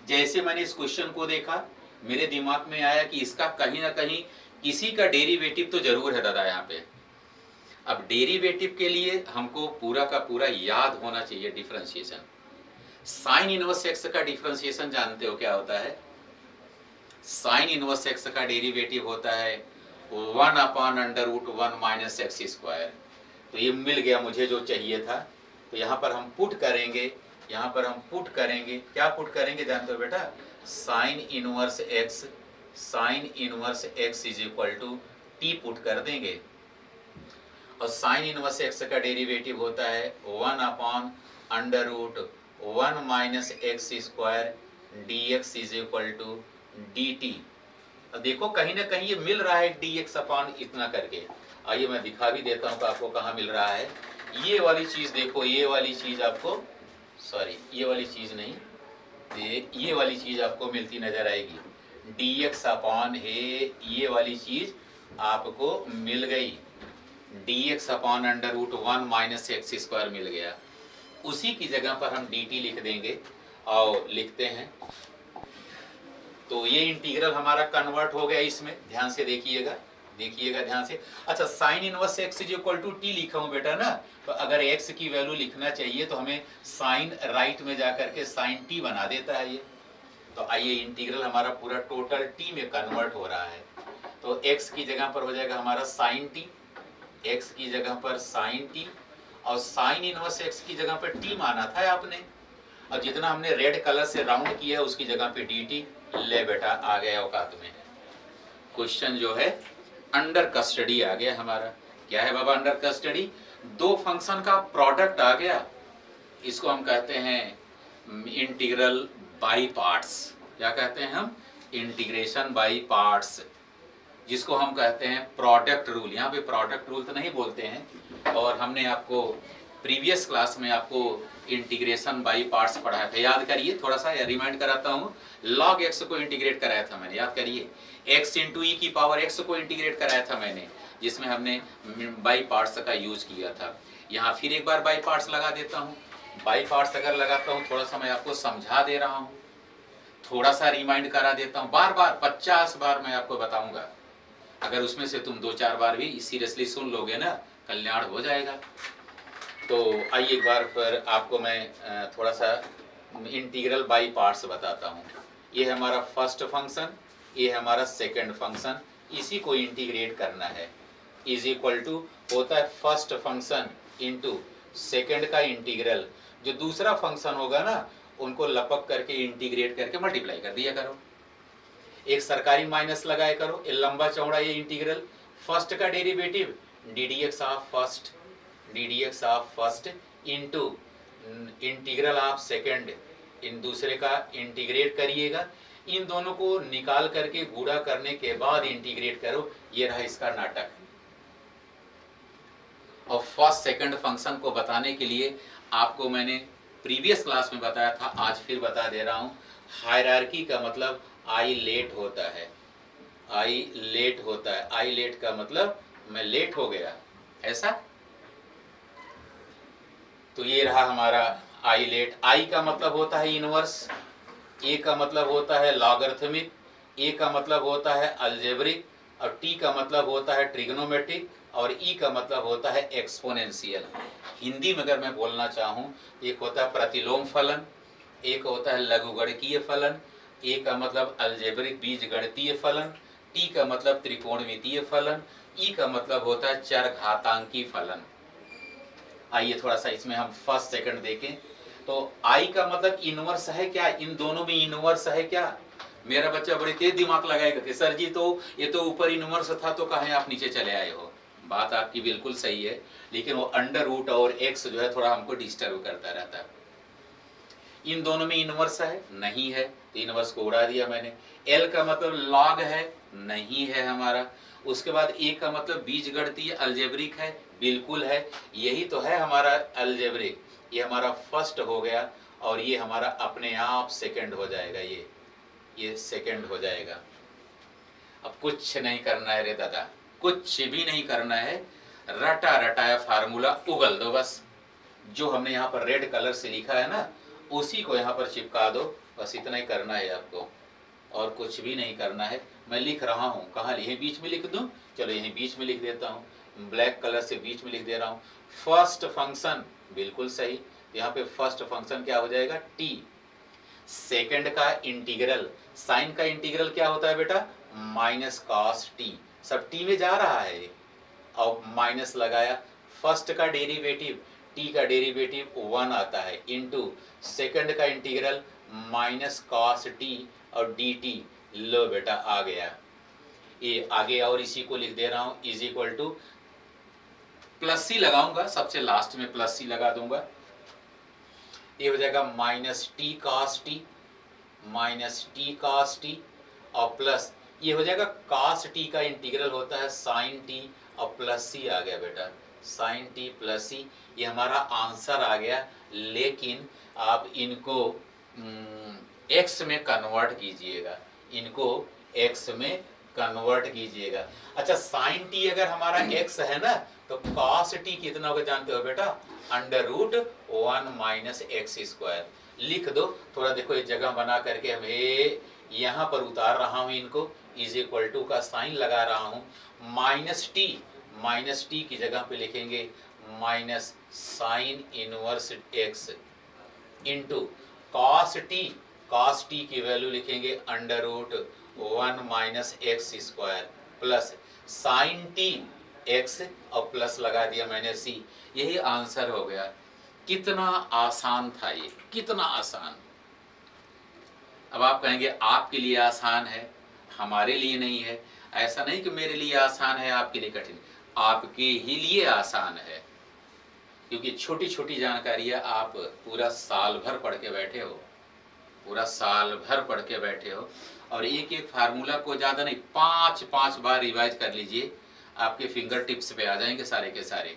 जैसे मैंने इस क्वेश्चन को देखा, मेरे दिमाग में आया कि इसका कहीं ना कहीं किसी का डेरिवेटिव तो जरूर है दादा यहाँ पे। अब डेरिवेटिव के लिए हमको पूरा का पूरा याद होना चाहिए डिफरेंशिएशन। साइन इनवर्स एक्स का डिफरेंशिएशन जानते हो क्या होता है? साइन इनवर्स एक्स का डेरिवेटिव होता है 1/√1 - x²। तो ये मिल गया मुझे जो चाहिए था, तो यहाँ पर हम पुट करेंगे, यहाँ पर हम पुट करेंगे, क्या पुट करेंगे जानते हो बेटा? Sine inverse x, sine inverse x is equal to t put कर देंगे, और साइन इनवर्स एक्स का डेरिवेटिव होता है 1/√1 - x² dx is equal to dt। देखो कहीं ना कहीं ये मिल रहा है dx अपॉन इतना करके। आइए मैं दिखा भी देता हूँ कि आपको कहाँ मिल रहा है। ये वाली चीज देखो, ये वाली चीज आपको, सॉरी ये वाली चीज नहीं, ये वाली चीज आपको मिलती नजर आएगी, dx अपॉन है, ये वाली चीज आपको मिल गई, dx अपॉन √1 - x² मिल गया। उसी की जगह पर हम dt लिख देंगे और लिखते हैं, तो ये इंटीग्रल हमारा कन्वर्ट हो गया इसमें। ध्यान से देखिएगा, देखिएगा ध्यान से। अच्छा sine inverse x is equal to t लिखा हूं बेटा ना, तो अगर x की वैल्यू लिखना चाहिए तो हमें साइन राइट में जाकर के साइन टी बना देता है ये। तो आइए इंटीग्रल हमारा पूरा टोटल टी में कन्वर्ट हो रहा है, तो x की जगह पर हो जाएगा हमारा साइन टी, x की जगह पर साइन टी, और साइन इनवर्स x की जगह पर टी माना था आपने, और जितना हमने रेड कलर से राउंड किया उसकी जगह पे dt। ले बेटा आ गया औकात में, क्वेश्चन जो है अंडर कस्टडी आ गया हमारा। क्या है बाबा अंडर कस्टडी? दो फंक्शन का प्रोडक्ट आ गया, इसको हम कहते हैं इंटीग्रल बाई पार्ट्स। क्या कहते हैं हम? इंटीग्रेशन बाई पार्ट्स, जिसको हम कहते हैं प्रोडक्ट रूल। यहाँ पे प्रोडक्ट रूल तो नहीं बोलते हैं, और हमने आपको प्रीवियस क्लास में आपको इंटीग्रेशन बाई पार्ट्स पढ़ाया था, याद करिए थोड़ा सा, रिमाइंड कराता हूँ। log x को इंटीग्रेट कराया था मैंने, याद करिए, x × e⁻x को इंटीग्रेट कराया था मैंने, जिसमें हमने बाई पार्ट्स का यूज किया था। यहाँ फिर एक बार बाई पार्ट्स लगा देता हूँ। बाई पार्ट्स अगर लगाता हूँ, थोड़ा सा मैं आपको समझा दे रहा हूँ, थोड़ा सा रिमाइंड करा देता हूँ, बार बार 50 बार मैं आपको बताऊंगा। अगर उसमें से तुम 2-4 बार भी सीरियसली सुन लोगे ना, कल्याण हो जाएगा। तो आइए एक बार फिर आपको मैं थोड़ा सा इंटीग्रल बाई पार्ट्स बताता हूँ। ये है हमारा फर्स्ट फंक्शन, ये है हमारा सेकंड फंक्शन, इसी को इंटीग्रेट करना है। इज इक्वल टू होता है फर्स्ट फंक्शन इंटू सेकंड का इंटीग्रल, जो दूसरा फंक्शन होगा ना उनको लपक करके इंटीग्रेट करके मल्टीप्लाई कर दिया करो, एक सरकारी माइनस लगाया करो, ये लंबा चौड़ा ये इंटीग्रल। फर्स्ट का derivative d d x of first into integral of second, इन दूसरे का इंटीग्रेट करिएगा, इन दोनों को निकाल करके गुणा करने के बाद इंटीग्रेट करो, ये रहा इसका नाटक। और फर्स्ट सेकंड फंक्शन को बताने के लिए आपको मैंने प्रीवियस क्लास में बताया था, आज फिर बता दे रहा हूं। हायरार्की का मतलब आई लेट होता है, आई लेट होता है, आई लेट का मतलब मैं लेट हो गया, ऐसा। तो ये रहा हमारा आई लेट। आई का मतलब होता है इनवर्स, ए का मतलब होता है लॉगरिथमिक, ए का मतलब होता है अलजेब्रिक, और टी का मतलब होता है ट्रिग्नोमेट्रिक, और ई का मतलब होता है एक्सपोनेंशियल। हिंदी में अगर मैं बोलना चाहूँ, एक होता है प्रतिलोम फलन, एक होता है लघुगणकीय फलन, ए का मतलब अलजेब्रिक बीजगणितीय फलन, टी का मतलब त्रिकोणमितीय फलन, ई का मतलब होता है चरघातांकी फलन। आइए थोड़ा सा इसमें हम फर्स्ट सेकंड देखें। तो आई का मतलब इनवर्स है क्या, इन दोनों में इनवर्स है क्या? मेरा बच्चा बड़े तेज दिमाग लगाएगा कि सर जी तो ये तो ऊपर इनवर्स था, तो कहाँ आप नीचे चले आए हो। बात आपकी बिल्कुल सही है, लेकिन वो अंडर रूट और एक्स जो है थोड़ा हमको डिस्टर्ब करता रहता है। इन दोनों में इनवर्स है, नहीं है, तो इनवर्स को उड़ा दिया मैंने। एल का मतलब लॉग है, नहीं है हमारा। उसके बाद ए का मतलब बीजगणितीय अलजेब्रिक है, बिल्कुल है, यही तो है हमारा अलजेब्रिक। ये हमारा फर्स्ट हो गया, और ये हमारा अपने आप सेकंड हो जाएगा, ये सेकंड हो जाएगा। अब कुछ नहीं करना है रे दादा, कुछ भी नहीं करना है, रटा रटाया फार्मूला उगल दो बस। जो हमने यहाँ पर रेड कलर से लिखा है ना, उसी को यहाँ पर चिपका दो, बस इतना ही करना है आपको, और कुछ भी नहीं करना है। मैं लिख रहा हूँ, कहाँ यहीं बीच में लिख दूँ? चलो यहीं बीच में लिख देता हूँ, ब्लैक कलर से बीच में लिख दे रहा हूँ। फर्स्ट फंक्शन बिल्कुल सही, यहाँ पे फर्स्ट फंक्शन क्या हो जाएगा? टी। सेकंड का इंटीग्रल, साइन का इंटीग्रल क्या होता है बेटा? माइनस कॉस टी, सब टी में जा रहा है, और माइनस लगाया। फर्स्ट का डेरिवेटिव, टी का डेरिवेटिव 1 आता है, इंटू सेकंड का इंटीग्रल माइनस कॉस टी और डी टी। लो बेटा आ गया, ये आगे और इसी को लिख दे रहा हूं, इज इक्वल टू प्लस सी लगाऊंगा, सबसे लास्ट में प्लस सी लगा दूंगा। ये हो जाएगा minus T cos T, minus T cos T, और प्लस ये हो जाएगा कॉस टी का इंटीग्रल होता है साइन टी, और प्लस सी आ गया बेटा, साइन टी प्लस सी। ये हमारा आंसर आ गया, लेकिन आप इनको एक्स में कन्वर्ट कीजिएगा, इनको एक्स में कन्वर्ट कीजिएगा। अच्छा, साइन टी अगर हमारा एक्स है ना, तो कॉस टी कितना होगा जानते हो बेटा? Under root 1 minus x square. लिख दो, थोड़ा देखो ये जगह बना करके हमें यहाँ पर उतार रहा हूँ इनको, इज इक्वल टू का साइन लगा रहा हूँ, माइनस टी की जगह पे लिखेंगे minus sine inverse x into cos t की वैल्यू लिखेंगे under root 1 minus x square, plus sine t x, और प्लस लगा दिया मैंने सी। यही आंसर हो गया। कितना आसान था ये, कितना आसान। अब आप कहेंगे आपके लिए आसान है, हमारे लिए नहीं है। ऐसा नहीं कि मेरे लिए आसान है आपके लिए कठिन, आपके ही लिए आसान है, क्योंकि छोटी छोटी जानकारियां आप पूरा साल भर पढ़ के बैठे हो, पूरा साल भर पढ़ के बैठे हो, और एक एक फार्मूला को ज़्यादा नहीं 5 बार रिवाइज कर लीजिए, आपके फिंगर टिप्स पे आ जाएंगे सारे के सारे।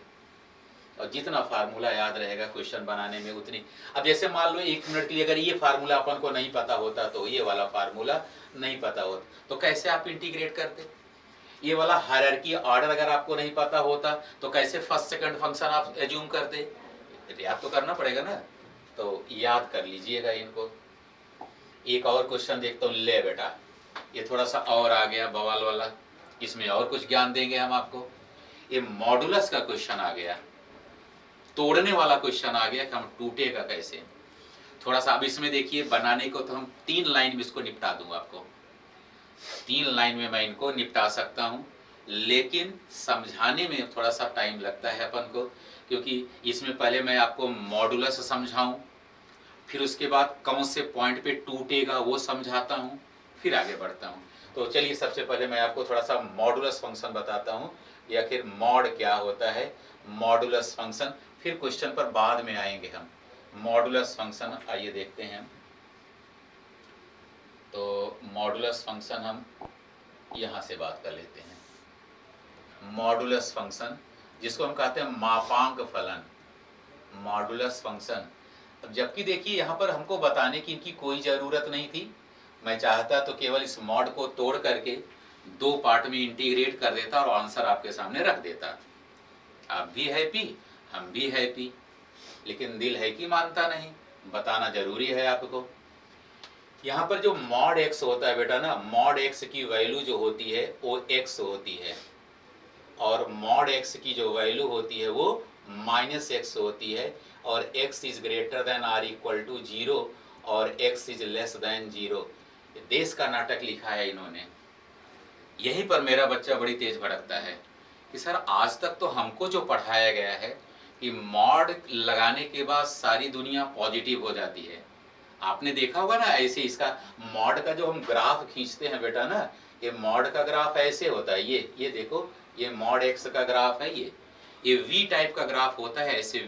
और जितना फार्मूला याद रहेगा क्वेश्चन बनाने में उतनी। अब जैसे मान लो 1 मिनट के लिए अगर ये फार्मूला अपन को नहीं पता होता, तो ये वाला फार्मूला नहीं पता होता, तो कैसे आप इंटीग्रेट करते? ये वाला हायरार्की ऑर्डर अगर आपको नहीं पता होता, तो कैसे फर्स्ट सेकंड फंक्शन आप एज्यूम करते? याद तो करना पड़ेगा ना, तो याद कर लीजिएगा इनको। एक और क्वेश्चन देखता हूँ, ले बेटा ये थोड़ा सा और आ गया बवाल वाला, इसमें और कुछ ज्ञान देंगे हम आपको। ये मॉडुलस का क्वेश्चन आ गया, तोड़ने वाला क्वेश्चन आ गया कि हम टूटेगा कैसे। थोड़ा सा अब इसमें देखिए, बनाने को तो हम 3 लाइन में इसको निपटा दूंगा आपको, 3 लाइन में मैं इनको निपटा सकता हूँ, लेकिन समझाने में थोड़ा सा टाइम लगता है अपन को, क्योंकि इसमें पहले मैं आपको मॉडुलस समझाऊं, फिर उसके बाद कौन से पॉइंट पे टूटेगा वो समझाता हूँ, फिर आगे बढ़ता हूँ। तो चलिए सबसे पहले मैं आपको थोड़ा सा मॉडुलस फंक्शन बताता हूँ, या फिर मॉड क्या होता है, मॉडुलस फंक्शन, फिर क्वेश्चन पर बाद में आएंगे हम। मॉडुलस फंक्शन आइए देखते हैं। तो मॉडुलस फंक्शन हम यहाँ से बात कर लेते हैं। मॉडुलस फंक्शन जिसको हम कहते हैं मापांक फलन, मॉडुलस फंक्शन। अब जबकि देखिए यहाँ पर हमको बताने की इनकी कोई ज़रूरत नहीं थी, मैं चाहता तो केवल इस मॉड को तोड़ करके 2 पार्ट में इंटीग्रेट कर देता और आंसर आपके सामने रख देता। आप भी हैप्पी, हम भी हैप्पी, लेकिन दिल है कि मानता नहीं, बताना जरूरी है आपको। यहाँ पर जो मॉड एक्स होता है बेटा ना, मॉड एक्स की वैल्यू जो होती है वो एक्स होती है, और मॉड एक्स की जो वैल्यू होती है वो -x होती है, और x is greater than or equal to 0 और x इज लेस देन 0। देश का नाटक लिखा है इन्होंने। यहीं पर मेरा बच्चा बड़ी तेज भड़कता है कि सर आज तक तो हमको जो पढ़ाया गया है कि मॉड लगाने के बाद सारी दुनिया पॉजिटिव हो जाती है। आपने देखा होगा ना ऐसे, इसका मॉड का जो हम ग्राफ खींचते हैं बेटा ना, ये मॉड का ग्राफ ऐसे होता है, ये देखो, ये मॉड एक्स का ग्राफ है, ये वी टाइप का ग्राफ होता है, ऐसे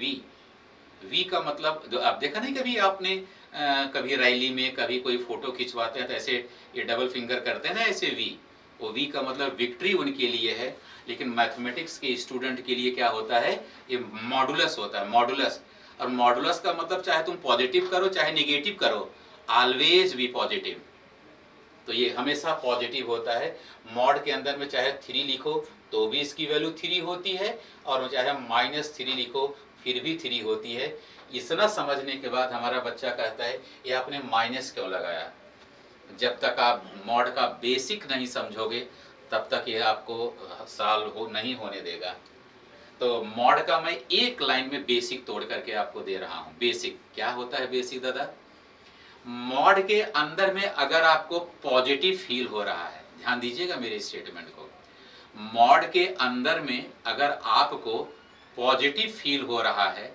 वी का मतलब जो आप देखा नहीं कभी आपने, कभी रैली में कभी कोई फोटो खिंचवाते हैं तो ऐसे ये डबल फिंगर करते हैं ना, ऐसे वी, वो वी का मतलब विक्ट्री उनके लिए है। लेकिन मैथमेटिक्स के स्टूडेंट के लिए क्या होता है, ये मॉडुलस होता है, मॉडुलस। और मॉडुलस का मतलब चाहे तुम पॉजिटिव करो चाहे निगेटिव करो, ऑलवेज बी पॉजिटिव। तो ये हमेशा पॉजिटिव होता है। मॉड के अंदर में चाहे 3 लिखो तो भी इसकी वैल्यू 3 होती है, और चाहे -3 लिखो फिर भी 3 होती है। इतना समझने के बाद हमारा बच्चा कहता है ये आपने माइनस क्यों लगाया। जब तक आप मॉड का बेसिक नहीं समझोगे तब तक ये आपको सॉल्व नहीं होने देगा। तो मॉड का मैं एक लाइन में बेसिक तोड़ करके आपको दे रहा हूँ। बेसिक क्या होता है बेसिक दादा? मॉड के अंदर में अगर आपको पॉजिटिव फील हो रहा है, ध्यान दीजिएगा मेरे स्टेटमेंट को, मॉड के अंदर में अगर आपको पॉजिटिव फील हो रहा है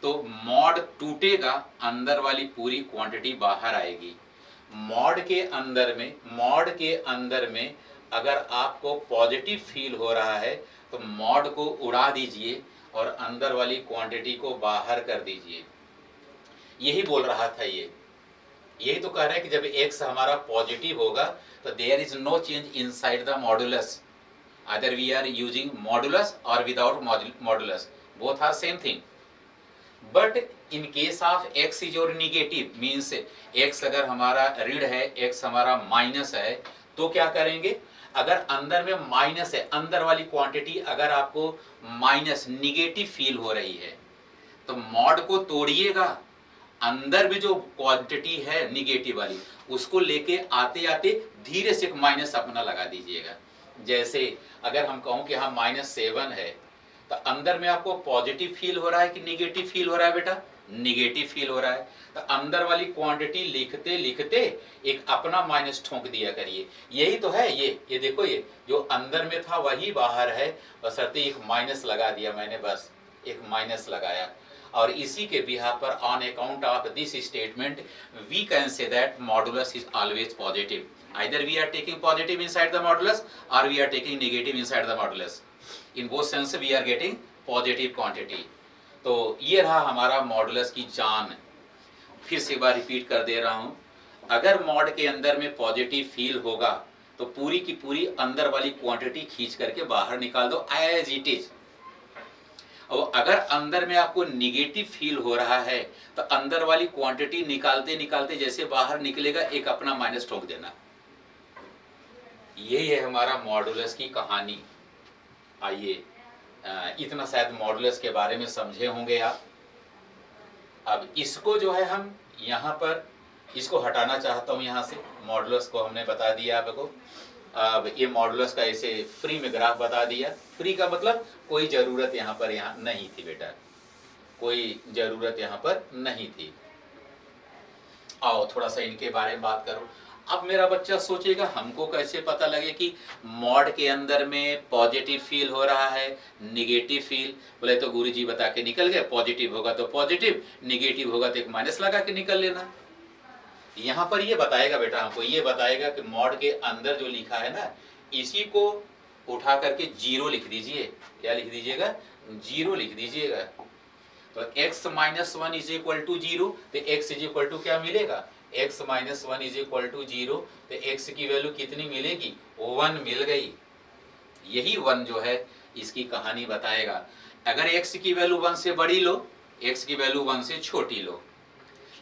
तो मॉड टूटेगा, अंदर वाली पूरी क्वांटिटी बाहर आएगी। मॉड के अंदर में अगर आपको पॉजिटिव फील हो रहा है तो मॉड को उड़ा दीजिए और अंदर वाली क्वांटिटी को बाहर कर दीजिए। यही बोल रहा था ये, यही तो कह रहा है कि जब x हमारा पॉजिटिव होगा तो there is no change inside the modulus, either we are using modulus or without modulus, both are same thing. But in case of x is your negative, means x अगर हमारा ऋण है, x हमारा माइनस है, तो क्या करेंगे? अगर अंदर में माइनस है, अंदर वाली क्वांटिटी अगर आपको माइनस निगेटिव फील हो रही है तो मॉड को तोड़िएगा, अंदर भी जो क्वांटिटी है निगेटिव वाली उसको लेके आते आते धीरे से एक माइनस अपना लगा दीजिएगा। जैसे अगर हम कहूं कि हाँ -7 है तो अंदर में आपको पॉजिटिव फील हो रहा है कि निगेटिव फील हो रहा है बेटा? निगेटिव फील हो रहा है। तो अंदर वाली क्वांटिटी लिखते लिखते एक अपना माइनस ठोक दिया करिए। यही तो है ये देखो, ये जो अंदर में था वही बाहर है, बशर्ते एक माइनस लगा दिया मैंने, बस एक माइनस लगाया। और इसी के बिहार पर on account of this statement we can say that modulus is always positive. Either we are taking positive inside the modulus or we are taking negative inside the modulus. In both sense we are getting positive quantity. तो ये रहा हमारा मॉडुलस की जान। फिर से एक बार रिपीट कर दे रहा हूँ, अगर मॉड के अंदर में पॉजिटिव फील होगा तो पूरी की पूरी अंदर वाली क्वांटिटी खींच करके बाहर निकाल दो एज इट इज। और अगर अंदर में आपको निगेटिव फील हो रहा है तो अंदर वाली क्वांटिटी निकालते निकालते जैसे बाहर निकलेगा एक अपना माइनस ठोक देना। यही है हमारा मॉडुलस की कहानी। आइए, इतना शायद मॉडुलस के बारे में समझे होंगे आप। अब इसको जो है हम यहाँ पर इसको हटाना चाहता हूँ यहाँ से। मॉडुलस को हमने बता दिया आपको। अब ये मॉडुलस का ऐसे फ्री में ग्राफ बता दिया। फ्री का मतलब कोई ज़रूरत यहाँ पर नहीं थी बेटा, कोई ज़रूरत यहाँ पर नहीं थी। आओ थोड़ा सा इनके बारे में बात करो। अब मेरा बच्चा सोचेगा हमको कैसे पता लगे कि मॉड के अंदर में पॉजिटिव फील हो रहा है, निगेटिव फील। बोले तो गुरुजी बता के निकल गए, पॉजिटिव होगा तो पॉजिटिव, निगेटिव होगा तो एक माइनस लगा के निकल लेना। यहाँ पर ये बताएगा बेटा, हमको ये बताएगा कि मॉड के अंदर जो लिखा है ना, इसी को उठा करके जीरो लिख दीजिए। क्या लिख दीजिएगा? जीरो लिख दीजिएगा। तो x माइनस one is equal to zero, तो x इज इक्वल टू क्या मिलेगा? x माइनस one is equal to zero, तो x की वैल्यू कितनी मिलेगी? 1 मिल गई। यही 1 जो है इसकी कहानी बताएगा। अगर x की वैल्यू 1 से बड़ी लो, x की वैल्यू 1 से छोटी लो,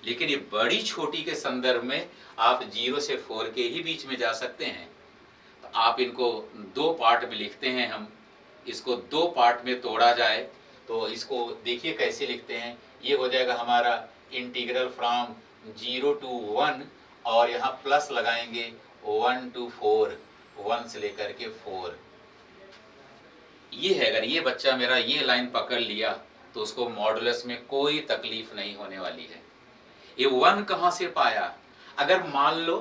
लेकिन ये बड़ी छोटी के संदर्भ में आप 0 से 4 के ही बीच में जा सकते हैं। तो आप इनको दो पार्ट में लिखते हैं हम, इसको दो पार्ट में तोड़ा जाए तो इसको देखिए कैसे लिखते हैं। ये हो जाएगा हमारा इंटीग्रल फ्रॉम 0 to 1, और यहाँ प्लस लगाएंगे 1 to 4, 1 से लेकर के 4। ये है, अगर ये बच्चा मेरा ये लाइन पकड़ लिया तो उसको मॉडुलस में कोई तकलीफ नहीं होने वाली है। ये 1 कहाँ से पाया? अगर मान लो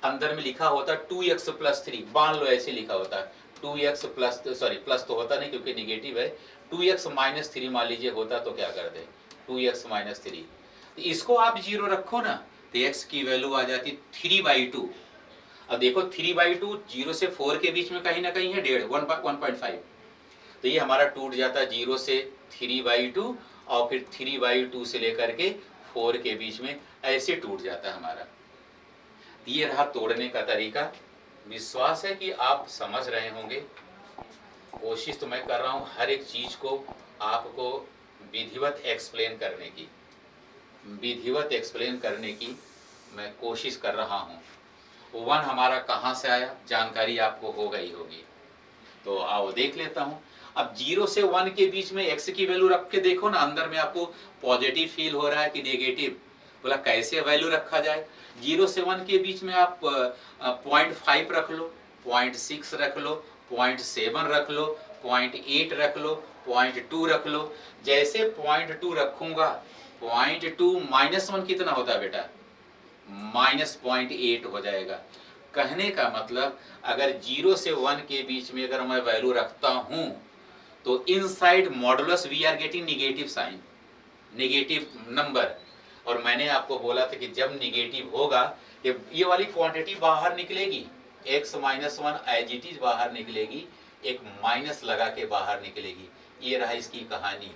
अंदर में लिखा होता 2x प्लस 3, मान लो ऐसे लिखा होता 2x प्लस, सॉरी प्लस तो होता नहीं क्योंकि निगेटिव है, 2x माइनस 3 मान लीजिए होता तो क्या कर दे? 2x minus 3। तो इसको आप 0 रखो ना, तो x की वैल्यू आ जाती 3/2। अब देखो 3/2 0 से 4 के बीच में कहीं ना कहीं है 1.5, तो ये हमारा टूट जाता 0 से 3/2, और फिर 3/2 से लेकर के 4 के बीच में ऐसे टूट जाता है हमारा। ये रहा तोड़ने का तरीका। विश्वास है कि आप समझ रहे होंगे। कोशिश तो मैं कर रहा हूँ हर एक चीज को आपको विधिवत एक्सप्लेन करने की, विधिवत एक्सप्लेन करने की मैं कोशिश कर रहा हूँ। 1 हमारा कहाँ से आया, जानकारी आपको हो गई होगी। तो आओ देख लेता हूँ। अब 0 से 1 के बीच में x की वैल्यू रख के देखो ना, अंदर में आपको पॉजिटिव फील हो रहा है कि नेगेटिव। बोला कैसे वैल्यू रखा जाए? 0 से 1 के बीच में आप 0.5 रख लो, 0.6 रख लो, 0.7 रख लो, 0.8 रख लो, 0.2 रख लो। जैसे 0.2 रखूंगा, 0.2 माइनस 1 कितना होता है बेटा? -0.8 हो जाएगा। कहने का मतलब अगर 0 से 1 के बीच में अगर मैं वैल्यू रखता हूं तो inside modulus we are getting negative sign, negative number. और मैंने आपको बोला था कि जब निगेटिव होगा ये वाली क्वांटिटी बाहर निकलेगी, x minus 1 as it is बाहर निकलेगी, एक माइनस लगा के बाहर निकलेगी। ये रहा इसकी कहानी।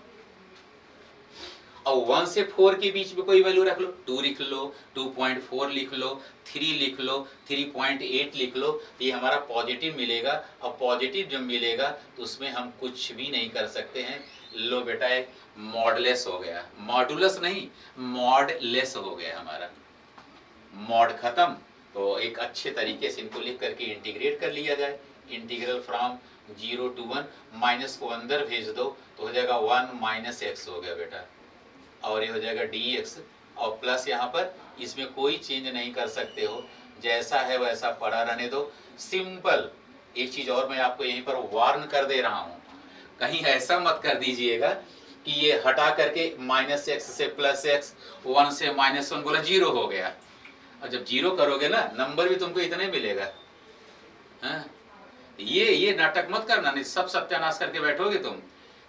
और 1 से 4 के बीच में कोई वैल्यू रख लो, 2 लिख लो, 2.4 लिख लो, 3 लिख लो, 3.8 लिख लो, तो ये हमारा पॉजिटिव मिलेगा। और पॉजिटिव जब मिलेगा तो उसमें हम कुछ भी नहीं कर सकते हैं। लो बेटा एक मॉडलेस हो गया, मॉडुलस नहीं मॉडलेस हो गया हमारा, मॉड खत्म। तो एक अच्छे तरीके से इनको लिख करके इंटीग्रेट कर लिया जाए। इंटीग्रल फ्रॉम 0 to 1, माइनस को अंदर भेज दो तो हो जाएगा 1 माइनस x हो गया बेटा, और ये हो जाएगा dx, और प्लस यहाँ पर इसमें कोई चेंज नहीं कर सकते हो, जैसा है वैसा पड़ा रहने दो। सिंपल। एक चीज और मैं आपको यहीं पर वार्न कर दे रहा हूँ, कहीं ऐसा मत कर दीजिएगा कि ये हटा करके -x से +x, 1 से -1 बोला 0 हो गया। और जब 0 करोगे ना नंबर भी तुमको इतना ही मिलेगा। हाँ? ये नाटक मत करना, नहीं सब सत्यानाश करके बैठोगे तुम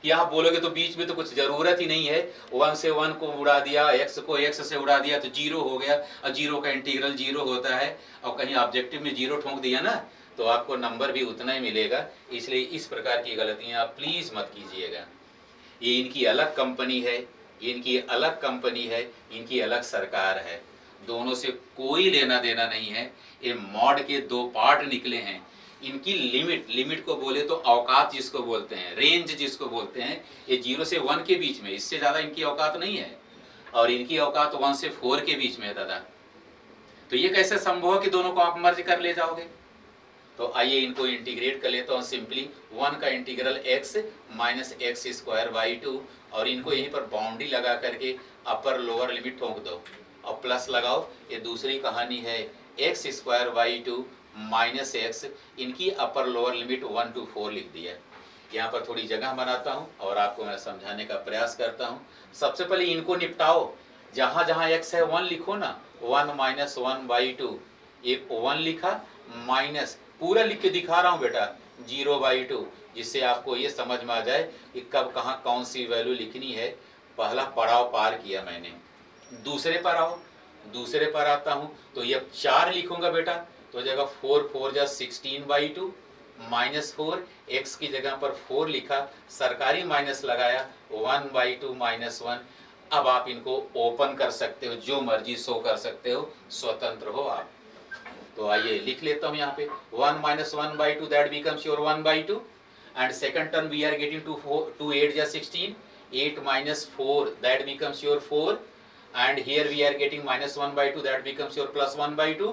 कि आप बोलोगे तो बीच में तो कुछ जरूरत ही नहीं है। 1 से 1 को उड़ा दिया, x को x से उड़ा दिया तो 0 हो गया, और 0 का इंटीग्रल 0 होता है, और कहीं ऑब्जेक्टिव में 0 ठोंक दिया ना तो आपको नंबर भी उतना ही मिलेगा। इसलिए इस प्रकार की गलतियां आप प्लीज मत कीजिएगा। ये इनकी अलग कंपनी है, इनकी अलग कंपनी है, इनकी अलग सरकार है, दोनों से कोई लेना देना नहीं है। ये मॉड के दो पार्ट निकले हैं। इनकी लिमिट को बोले तो औकात जिसको बोलते हैं, रेंज जिसको बोलते हैं, ये 0 से 1 के बीच में, इससे ज्यादा इनकी औकात नहीं है। और इनकी औकात 1 से 4 के बीच में है दादा। तो ये कैसे संभव है कि दोनों को आप मर्ज कर ले जाओगे? तो आइए इनको इंटीग्रेट कर लेता हूँ सिंपली। 1 का integral x minus x square by 2, और इनको यहीं पर बाउंड्री लगा करके अपर लोअर लिमिट ठोक दो और प्लस लगाओ। ये दूसरी कहानी है, x square by 2 minus x, इनकी अपर लोअर लिमिट 1 to 4 लिख दिया। यहाँ पर थोड़ी जगह बनाता हूँ और आपको मैं समझाने का प्रयास करता हूँ। सबसे पहले इनको निपटाओ। जहां जहां x है 1 लिखो ना, 1 माइनस 1/2, एक 1 लिखा, माइनस पूरा लिख के दिखा रहा हूं बेटा 0/2, जिससे आपको ये समझ में आ जाए कि कब कहाँ कौन सी वैल्यू लिखनी है। पहला पड़ाव पार किया मैंने। दूसरे पर आओ, दूसरे पर आता हूं तो ये 4 लिखूंगा बेटा, तो जगह 4 4 जा 16/2, -4, x की जगह पर 4 लिखा, सरकारी माइनस लगाया, 1/2 -1। अब आप इनको ओपन कर सकते हो, जो मर्जी शो कर सकते हो, स्वतंत्र हो आप। तो आइए लिख लेता हूं यहाँ पे 1 - 1/2, that becomes your 1/2, and second term we are getting to 8 जा 16, 8 - 4, that becomes your 4, and here we are getting -1/2, that becomes your +1/2,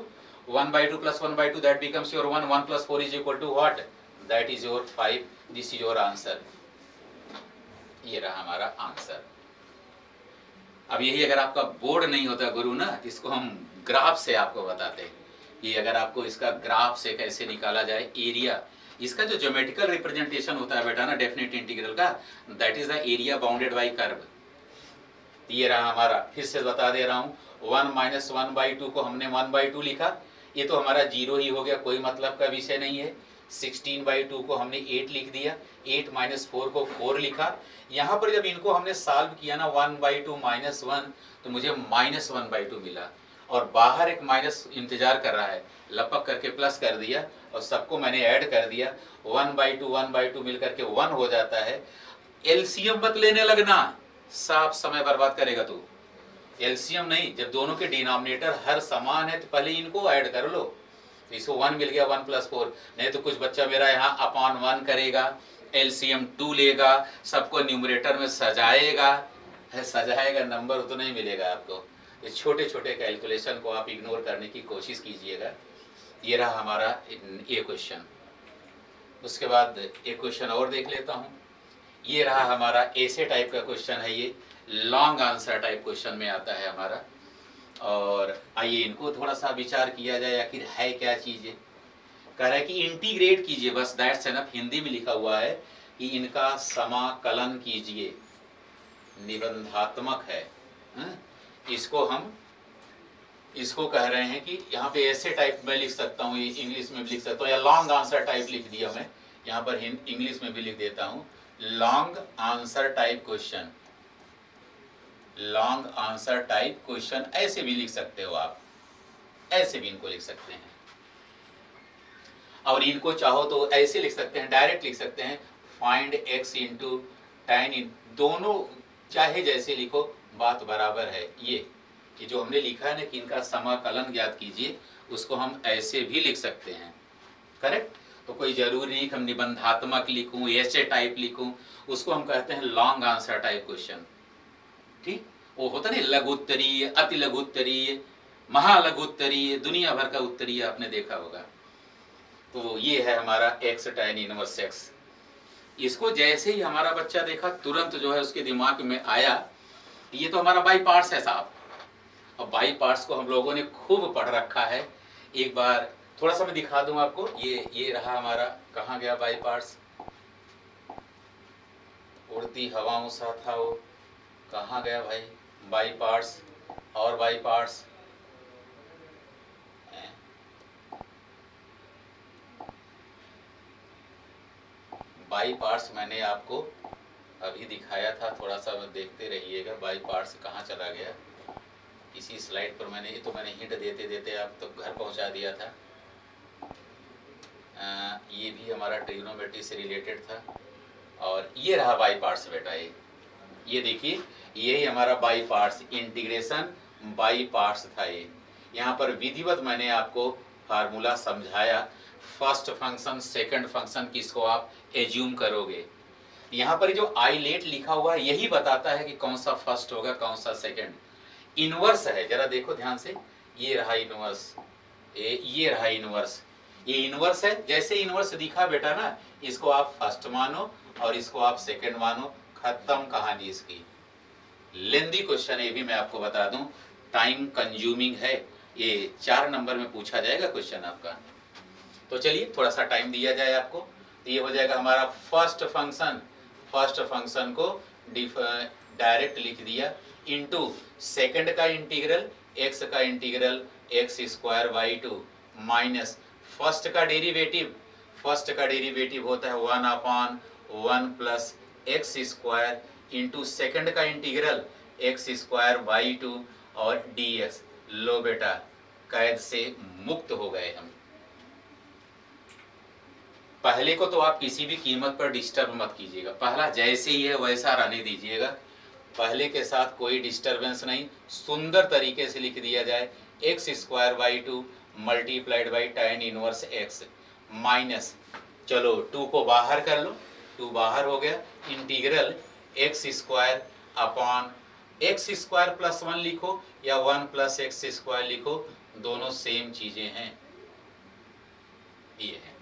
1/2 plus 1/2, that becomes your 1, 1 plus 4 is equal to what? That is your 5. This is your answer. ये रहा हमारा आंसर। अब यही अगर आपका बोर्ड नहीं होता गुरु ना, इसको हम ग्राफ से आपको बताते कि अगर आपको इसका ग्राफ से कैसे निकाला जाए एरिया, इसका जो ज्योमेट्रिकल रिप्रेजेंटेशन होता है बेटा ना डेफिनेट इंटीग्रल का, that is the area bounded by curve. ये रहा हमारा, फिर से बता दे रहा हूँ, 1 - 1/2 को हमने 1/2 लिखा, ये तो हमारा 0 ही हो गया, कोई मतलब का विषय नहीं है। 16/2 को हमने 8 लिख दिया, 8 - 4 को 4 लिखा। यहाँ पर जब इनको हमने सॉल्व किया ना 1/2 -1, तो मुझे -1/2 मिला, और बाहर एक माइनस इंतजार कर रहा है, लपक करके प्लस कर दिया और सबको मैंने ऐड कर दिया, 1/2 मिल करके 1 हो जाता है। एलसीएम मत लेने लगना, साफ समय बर्बाद करेगा तू। एलसीएम नहीं, जब दोनों के डिनोमिनेटर हर समान है तो पहले इनको ऐड कर लो। इसको 1 मिल गया, 1 + 4, नहीं तो कुछ बच्चा मेरा यहाँ अपॉन 1 करेगा, एलसीएम 2 लेगा, सबको न्यूमरेटर में सजाएगा, सजाएगा, नंबर उतना ही मिलेगा आपको। इस छोटे छोटे कैलकुलेशन को आप इग्नोर करने की कोशिश कीजिएगा। ये रहा हमारा ये क्वेश्चन। उसके बाद एक क्वेश्चन और देख लेता हूँ। ये रहा हमारा ऐसे टाइप का क्वेश्चन है, ये लॉन्ग आंसर टाइप क्वेश्चन में आता है हमारा। और आइए इनको थोड़ा सा विचार किया जाए, आखिर है क्या चीज़ें। कह रहा है कि इंटीग्रेट कीजिए, बस दैट्स एनफ। हिंदी में लिखा हुआ है कि इनका समाकलन कीजिए, निबंधात्मक है। इसको कह रहे हैं कि यहाँ पे ऐसे टाइप में लिख सकता हूँ, इंग्लिश में भी लिख सकता हूँ, या लॉन्ग आंसर टाइप लिख दिया मैं, यहाँ पर इंग्लिश में भी लिख देता हूँ, long answer type question. Long answer type question ऐसे भी लिख सकते हो आप, ऐसे भी इनको लिख सकते हैं, और इनको चाहो तो ऐसे लिख सकते हैं, डायरेक्ट लिख सकते हैं, फाइंड x इंटू tan, दोनों चाहे जैसे लिखो बात बराबर है। ये जो हमने लिखा है ना कि इनका समाकलन ज्ञात कीजिए, उसको हम ऐसे भी लिख सकते हैं, करेक्ट। तो कोई जरूरी नहीं कि हम निबंधात्मक लिखूं, ऐसे टाइप लिखूं, उसको हम कहते हैं लॉन्ग आंसर टाइप क्वेश्चन। ठीक, वो होता नहीं लघुत्तरीय, अति लघुत्तरीय, महालघुत्तरीय, दुनिया भर का उत्तरीय आपने देखा होगा। तो ये है हमारा x tan इनवर्स x। इसको जैसे ही हमारा बच्चा देखा, तुरंत जो है उसके दिमाग में आया, ये तो हमारा बाई पार्ट्स है साहब। और बाई पार्ट्स को हम लोगों ने खूब पढ़ रखा है। एक बार थोड़ा सा मैं दिखा दूं आपको, ये रहा हमारा, कहाँ गया बाई पार्ट्स, उड़ती हवाओं सा था वो, कहाँ गया भाई बाई पार्ट्स। और बाई पार्ट्स बाई पार्ट्स मैंने आपको अभी दिखाया था, थोड़ा सा देखते रहिएगा। बाई पार्ट्स कहाँ चला गया, इसी स्लाइड पर मैंने, ये तो मैंने हिंट देते देते आप तो घर पहुंचा दिया था। ये भी हमारा ट्रिग्नोमेट्री से रिलेटेड था। और ये रहा बाई पार्ट्स बेटा, ये देखिए, यही हमारा by parts, integration by parts था। ये यहाँ पर विधिवत मैंने आपको फार्मूला समझाया, फर्स्ट फंक्शन सेकंड फंक्शन किसको आप एज्यूम करोगे। यहाँ पर जो आइलेट लिखा हुआ है यही बताता है कि कौन सा फर्स्ट होगा कौन सा सेकंड। इनवर्स है, जरा देखो ध्यान से, ये रहा इनवर्स, ये रहा इनवर्स, ये इनवर्स है। जैसे इनवर्स दिखा बेटा ना, इसको आप फर्स्ट मानो और इसको आप सेकंड मानो, खत्म कहानी इसकी। लेंदी क्वेश्चन ये भी मैं आपको बता दूं, टाइम कंज्यूमिंग है, ये 4 नंबर में पूछा जाएगा क्वेश्चन आपका। तो चलिए थोड़ा सा टाइम दिया जाए आपको, तो ये हो जाएगा हमारा फर्स्ट फंक्शन। फर्स्ट फंक्शन को डायरेक्ट लिख दिया, इंटू सेकंड का इंटीग्रल x का integral x square by two minus first का डेरिवेटिव होता है 1/1 plus x square into second का integral x square by two और dx। लो बेटा, कैद से मुक्त हो गए हम। पहले को तो आप किसी भी कीमत पर डिस्टर्ब मत कीजिएगा, पहला जैसे ही है वैसा रहने दीजिएगा, पहले के साथ कोई डिस्टरबेंस नहीं, सुंदर तरीके से लिख दिया जाए x square by two multiplied by tan inverse x minus, चलो 2 को बाहर कर लो, 2 बाहर हो गया, integral x square upon x square plus 1 लिखो या 1 प्लस एक्स स्क्वायर लिखो, दोनों सेम चीजें हैं। ये है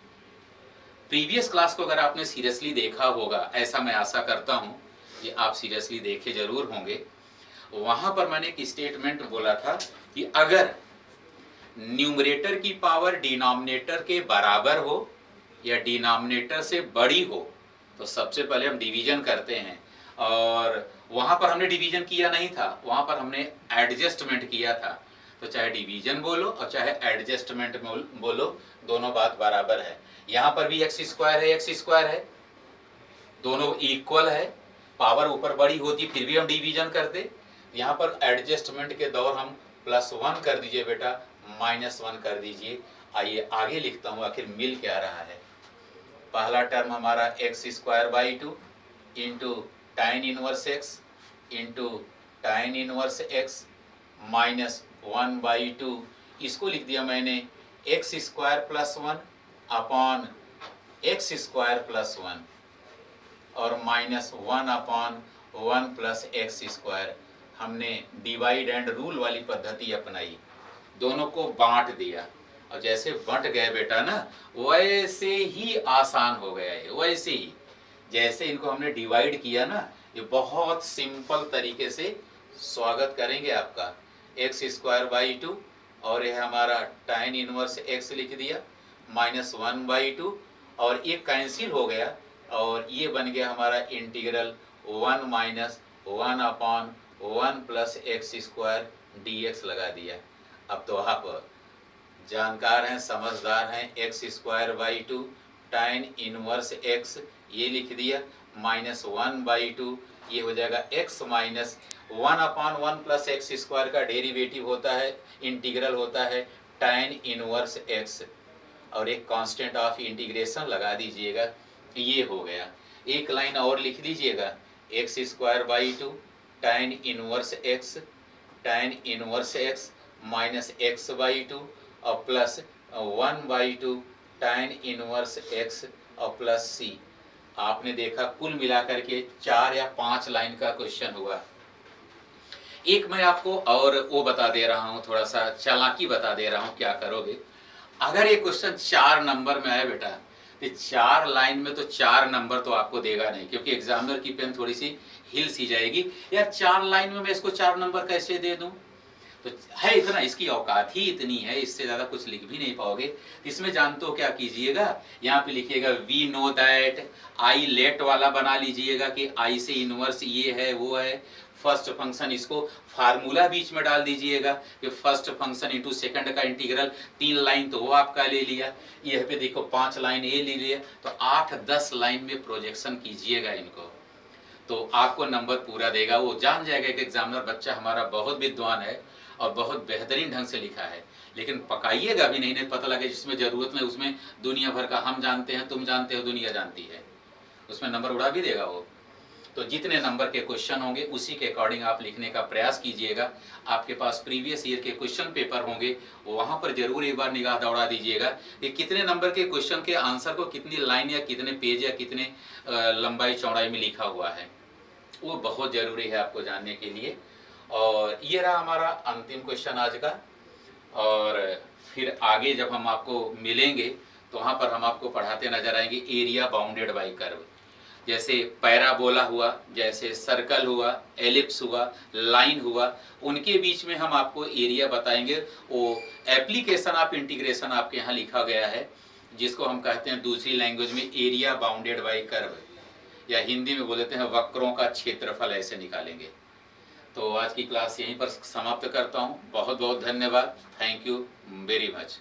प्रीवियस क्लास को अगर आपने सीरियसली देखा होगा, ऐसा मैं आशा करता हूं कि आप सीरियसली देखे जरूर होंगे। वहां पर मैंने एक स्टेटमेंट बोला था कि अगर न्यूमरेटर की पावर डिनोमिनेटर के बराबर हो या डिनोमिनेटर से बड़ी हो तो सबसे पहले हम डिवीजन करते हैं, और वहां पर हमने डिवीजन किया नहीं था, वहां पर हमने एडजस्टमेंट किया था। तो चाहे डिवीजन बोलो और चाहे एडजस्टमेंट बोलो, दोनों बात बराबर है। यहाँ पर भी एक्स स्क्वायर है, दोनों इक्वल है, पावर ऊपर बड़ी होती फिर भी हम डिवीजन करते। यहाँ पर एडजस्टमेंट के दौर हम +1 कर दीजिए बेटा, -1 कर दीजिए। आइए आगे लिखता हूँ आखिर मिल क्या रहा है। पहला टर्म हमारा x square by two into tan inverse x into tan inverse x minus 1 by to, इसको लिख दिया मैंने x square plus 1 upon x square plus 1 और minus 1 upon 1 plus x square. हमने डिवाइड एंड रूल वाली पद्धति अपनाई, दोनों को बांट दिया, और जैसे बंट गए बेटा ना, वैसे ही आसान हो गया है। वैसे ही जैसे इनको हमने डिवाइड किया ना, ये बहुत सिंपल तरीके से स्वागत करेंगे आपका। एक्स स्क्वायर बाई टू और ये हमारा tan इनवर्स एक्स लिख दिया, -1 बाई टू, और ये कैंसिल हो गया और ये बन गया हमारा integral 1 minus 1 upon 1 plus x square dx लगा दिया। अब तो आप जानकार हैं, समझदार हैं। X square by two tan inverse x ये लिख दिया, -1 बाई टू, ये हो जाएगा x minus 1 upon 1 plus x square का डेरिवेटिव होता है, इंटीग्रल होता है tan इनवर्स x, और एक कांस्टेंट ऑफ इंटीग्रेशन लगा दीजिएगा। ये हो गया। एक लाइन और लिख दीजिएगा, x square by two tan inverse x minus x by two और plus 1 by two tan inverse x और प्लस c। आपने देखा कुल मिलाकर के 4 या 5 लाइन का क्वेश्चन हुआ। एक मैं आपको और वो बता दे रहा हूँ, थोड़ा सा चालाकी बता दे रहा हूँ, क्या करोगे अगर ये क्वेश्चन 4 नंबर में आए बेटा, तो 4 लाइन में तो 4 नंबर तो आपको देगा नहीं, क्योंकि एग्जामिनर की पेन थोड़ी सी हिल सी जाएगी, यार 4 लाइन में मैं इसको 4 नंबर कैसे दे दूं। तो है इतना, इसकी औकात ही इतनी है, इससे ज्यादा कुछ लिख भी नहीं पाओगे। इसमें जानते हो क्या कीजिएगा, यहाँ पे लिखिएगा we know that, ILATE वाला बना लीजिएगा कि आई से इनवर्स ये है वो है। फर्स्ट फंक्शन, इसको फार्मूला बीच में डाल दीजिएगा कि फर्स्ट फंक्शन इंटू सेकंड का इंटीग्रल, 3 लाइन तो वो आपका ले लिया, यह पे देखो 5 लाइन ये ले लिया, तो 8-10 लाइन में प्रोजेक्शन कीजिएगा इनको, तो आपको नंबर पूरा देगा। वो जान जाएगा कि एग्जामिनर बच्चा हमारा बहुत विद्वान है और बहुत बेहतरीन ढंग से लिखा है, लेकिन पकाइएगा भी नहीं पता लगे जिसमें जरूरत नहीं उसमें दुनिया भर का हम जानते हैं, तुम जानते हो, दुनिया जानती है, उसमें नंबर उड़ा भी देगा वो। तो जितने नंबर के क्वेश्चन होंगे उसी के अकॉर्डिंग आप लिखने का प्रयास कीजिएगा। आपके पास प्रीवियस ईयर के क्वेश्चन पेपर होंगे, वहां पर जरूर एक बार निगाह दौड़ा दीजिएगा कि कितने नंबर के क्वेश्चन के आंसर को कितनी लाइन या कितने पेज या कितने लंबाई चौड़ाई में लिखा हुआ है, वो बहुत जरूरी है आपको जानने के लिए। और ये रहा हमारा अंतिम क्वेश्चन आज का, और फिर आगे जब हम आपको मिलेंगे तो वहाँ पर हम आपको पढ़ाते नजर आएंगे एरिया बाउंडेड बाई कर्व। जैसे पैराबोला हुआ, जैसे सर्कल हुआ, एलिप्स हुआ, लाइन हुआ, उनके बीच में हम आपको एरिया बताएंगे। वो एप्लीकेशन ऑफ इंटीग्रेशन आपके यहाँ लिखा गया है, जिसको हम कहते हैं दूसरी लैंग्वेज में एरिया बाउंडेड बाई कर्व, या हिंदी में बोलते हैं वक्रों का क्षेत्रफल, ऐसे निकालेंगे। तो आज की क्लास यहीं पर समाप्त करता हूँ। बहुत बहुत धन्यवाद। Thank you very much.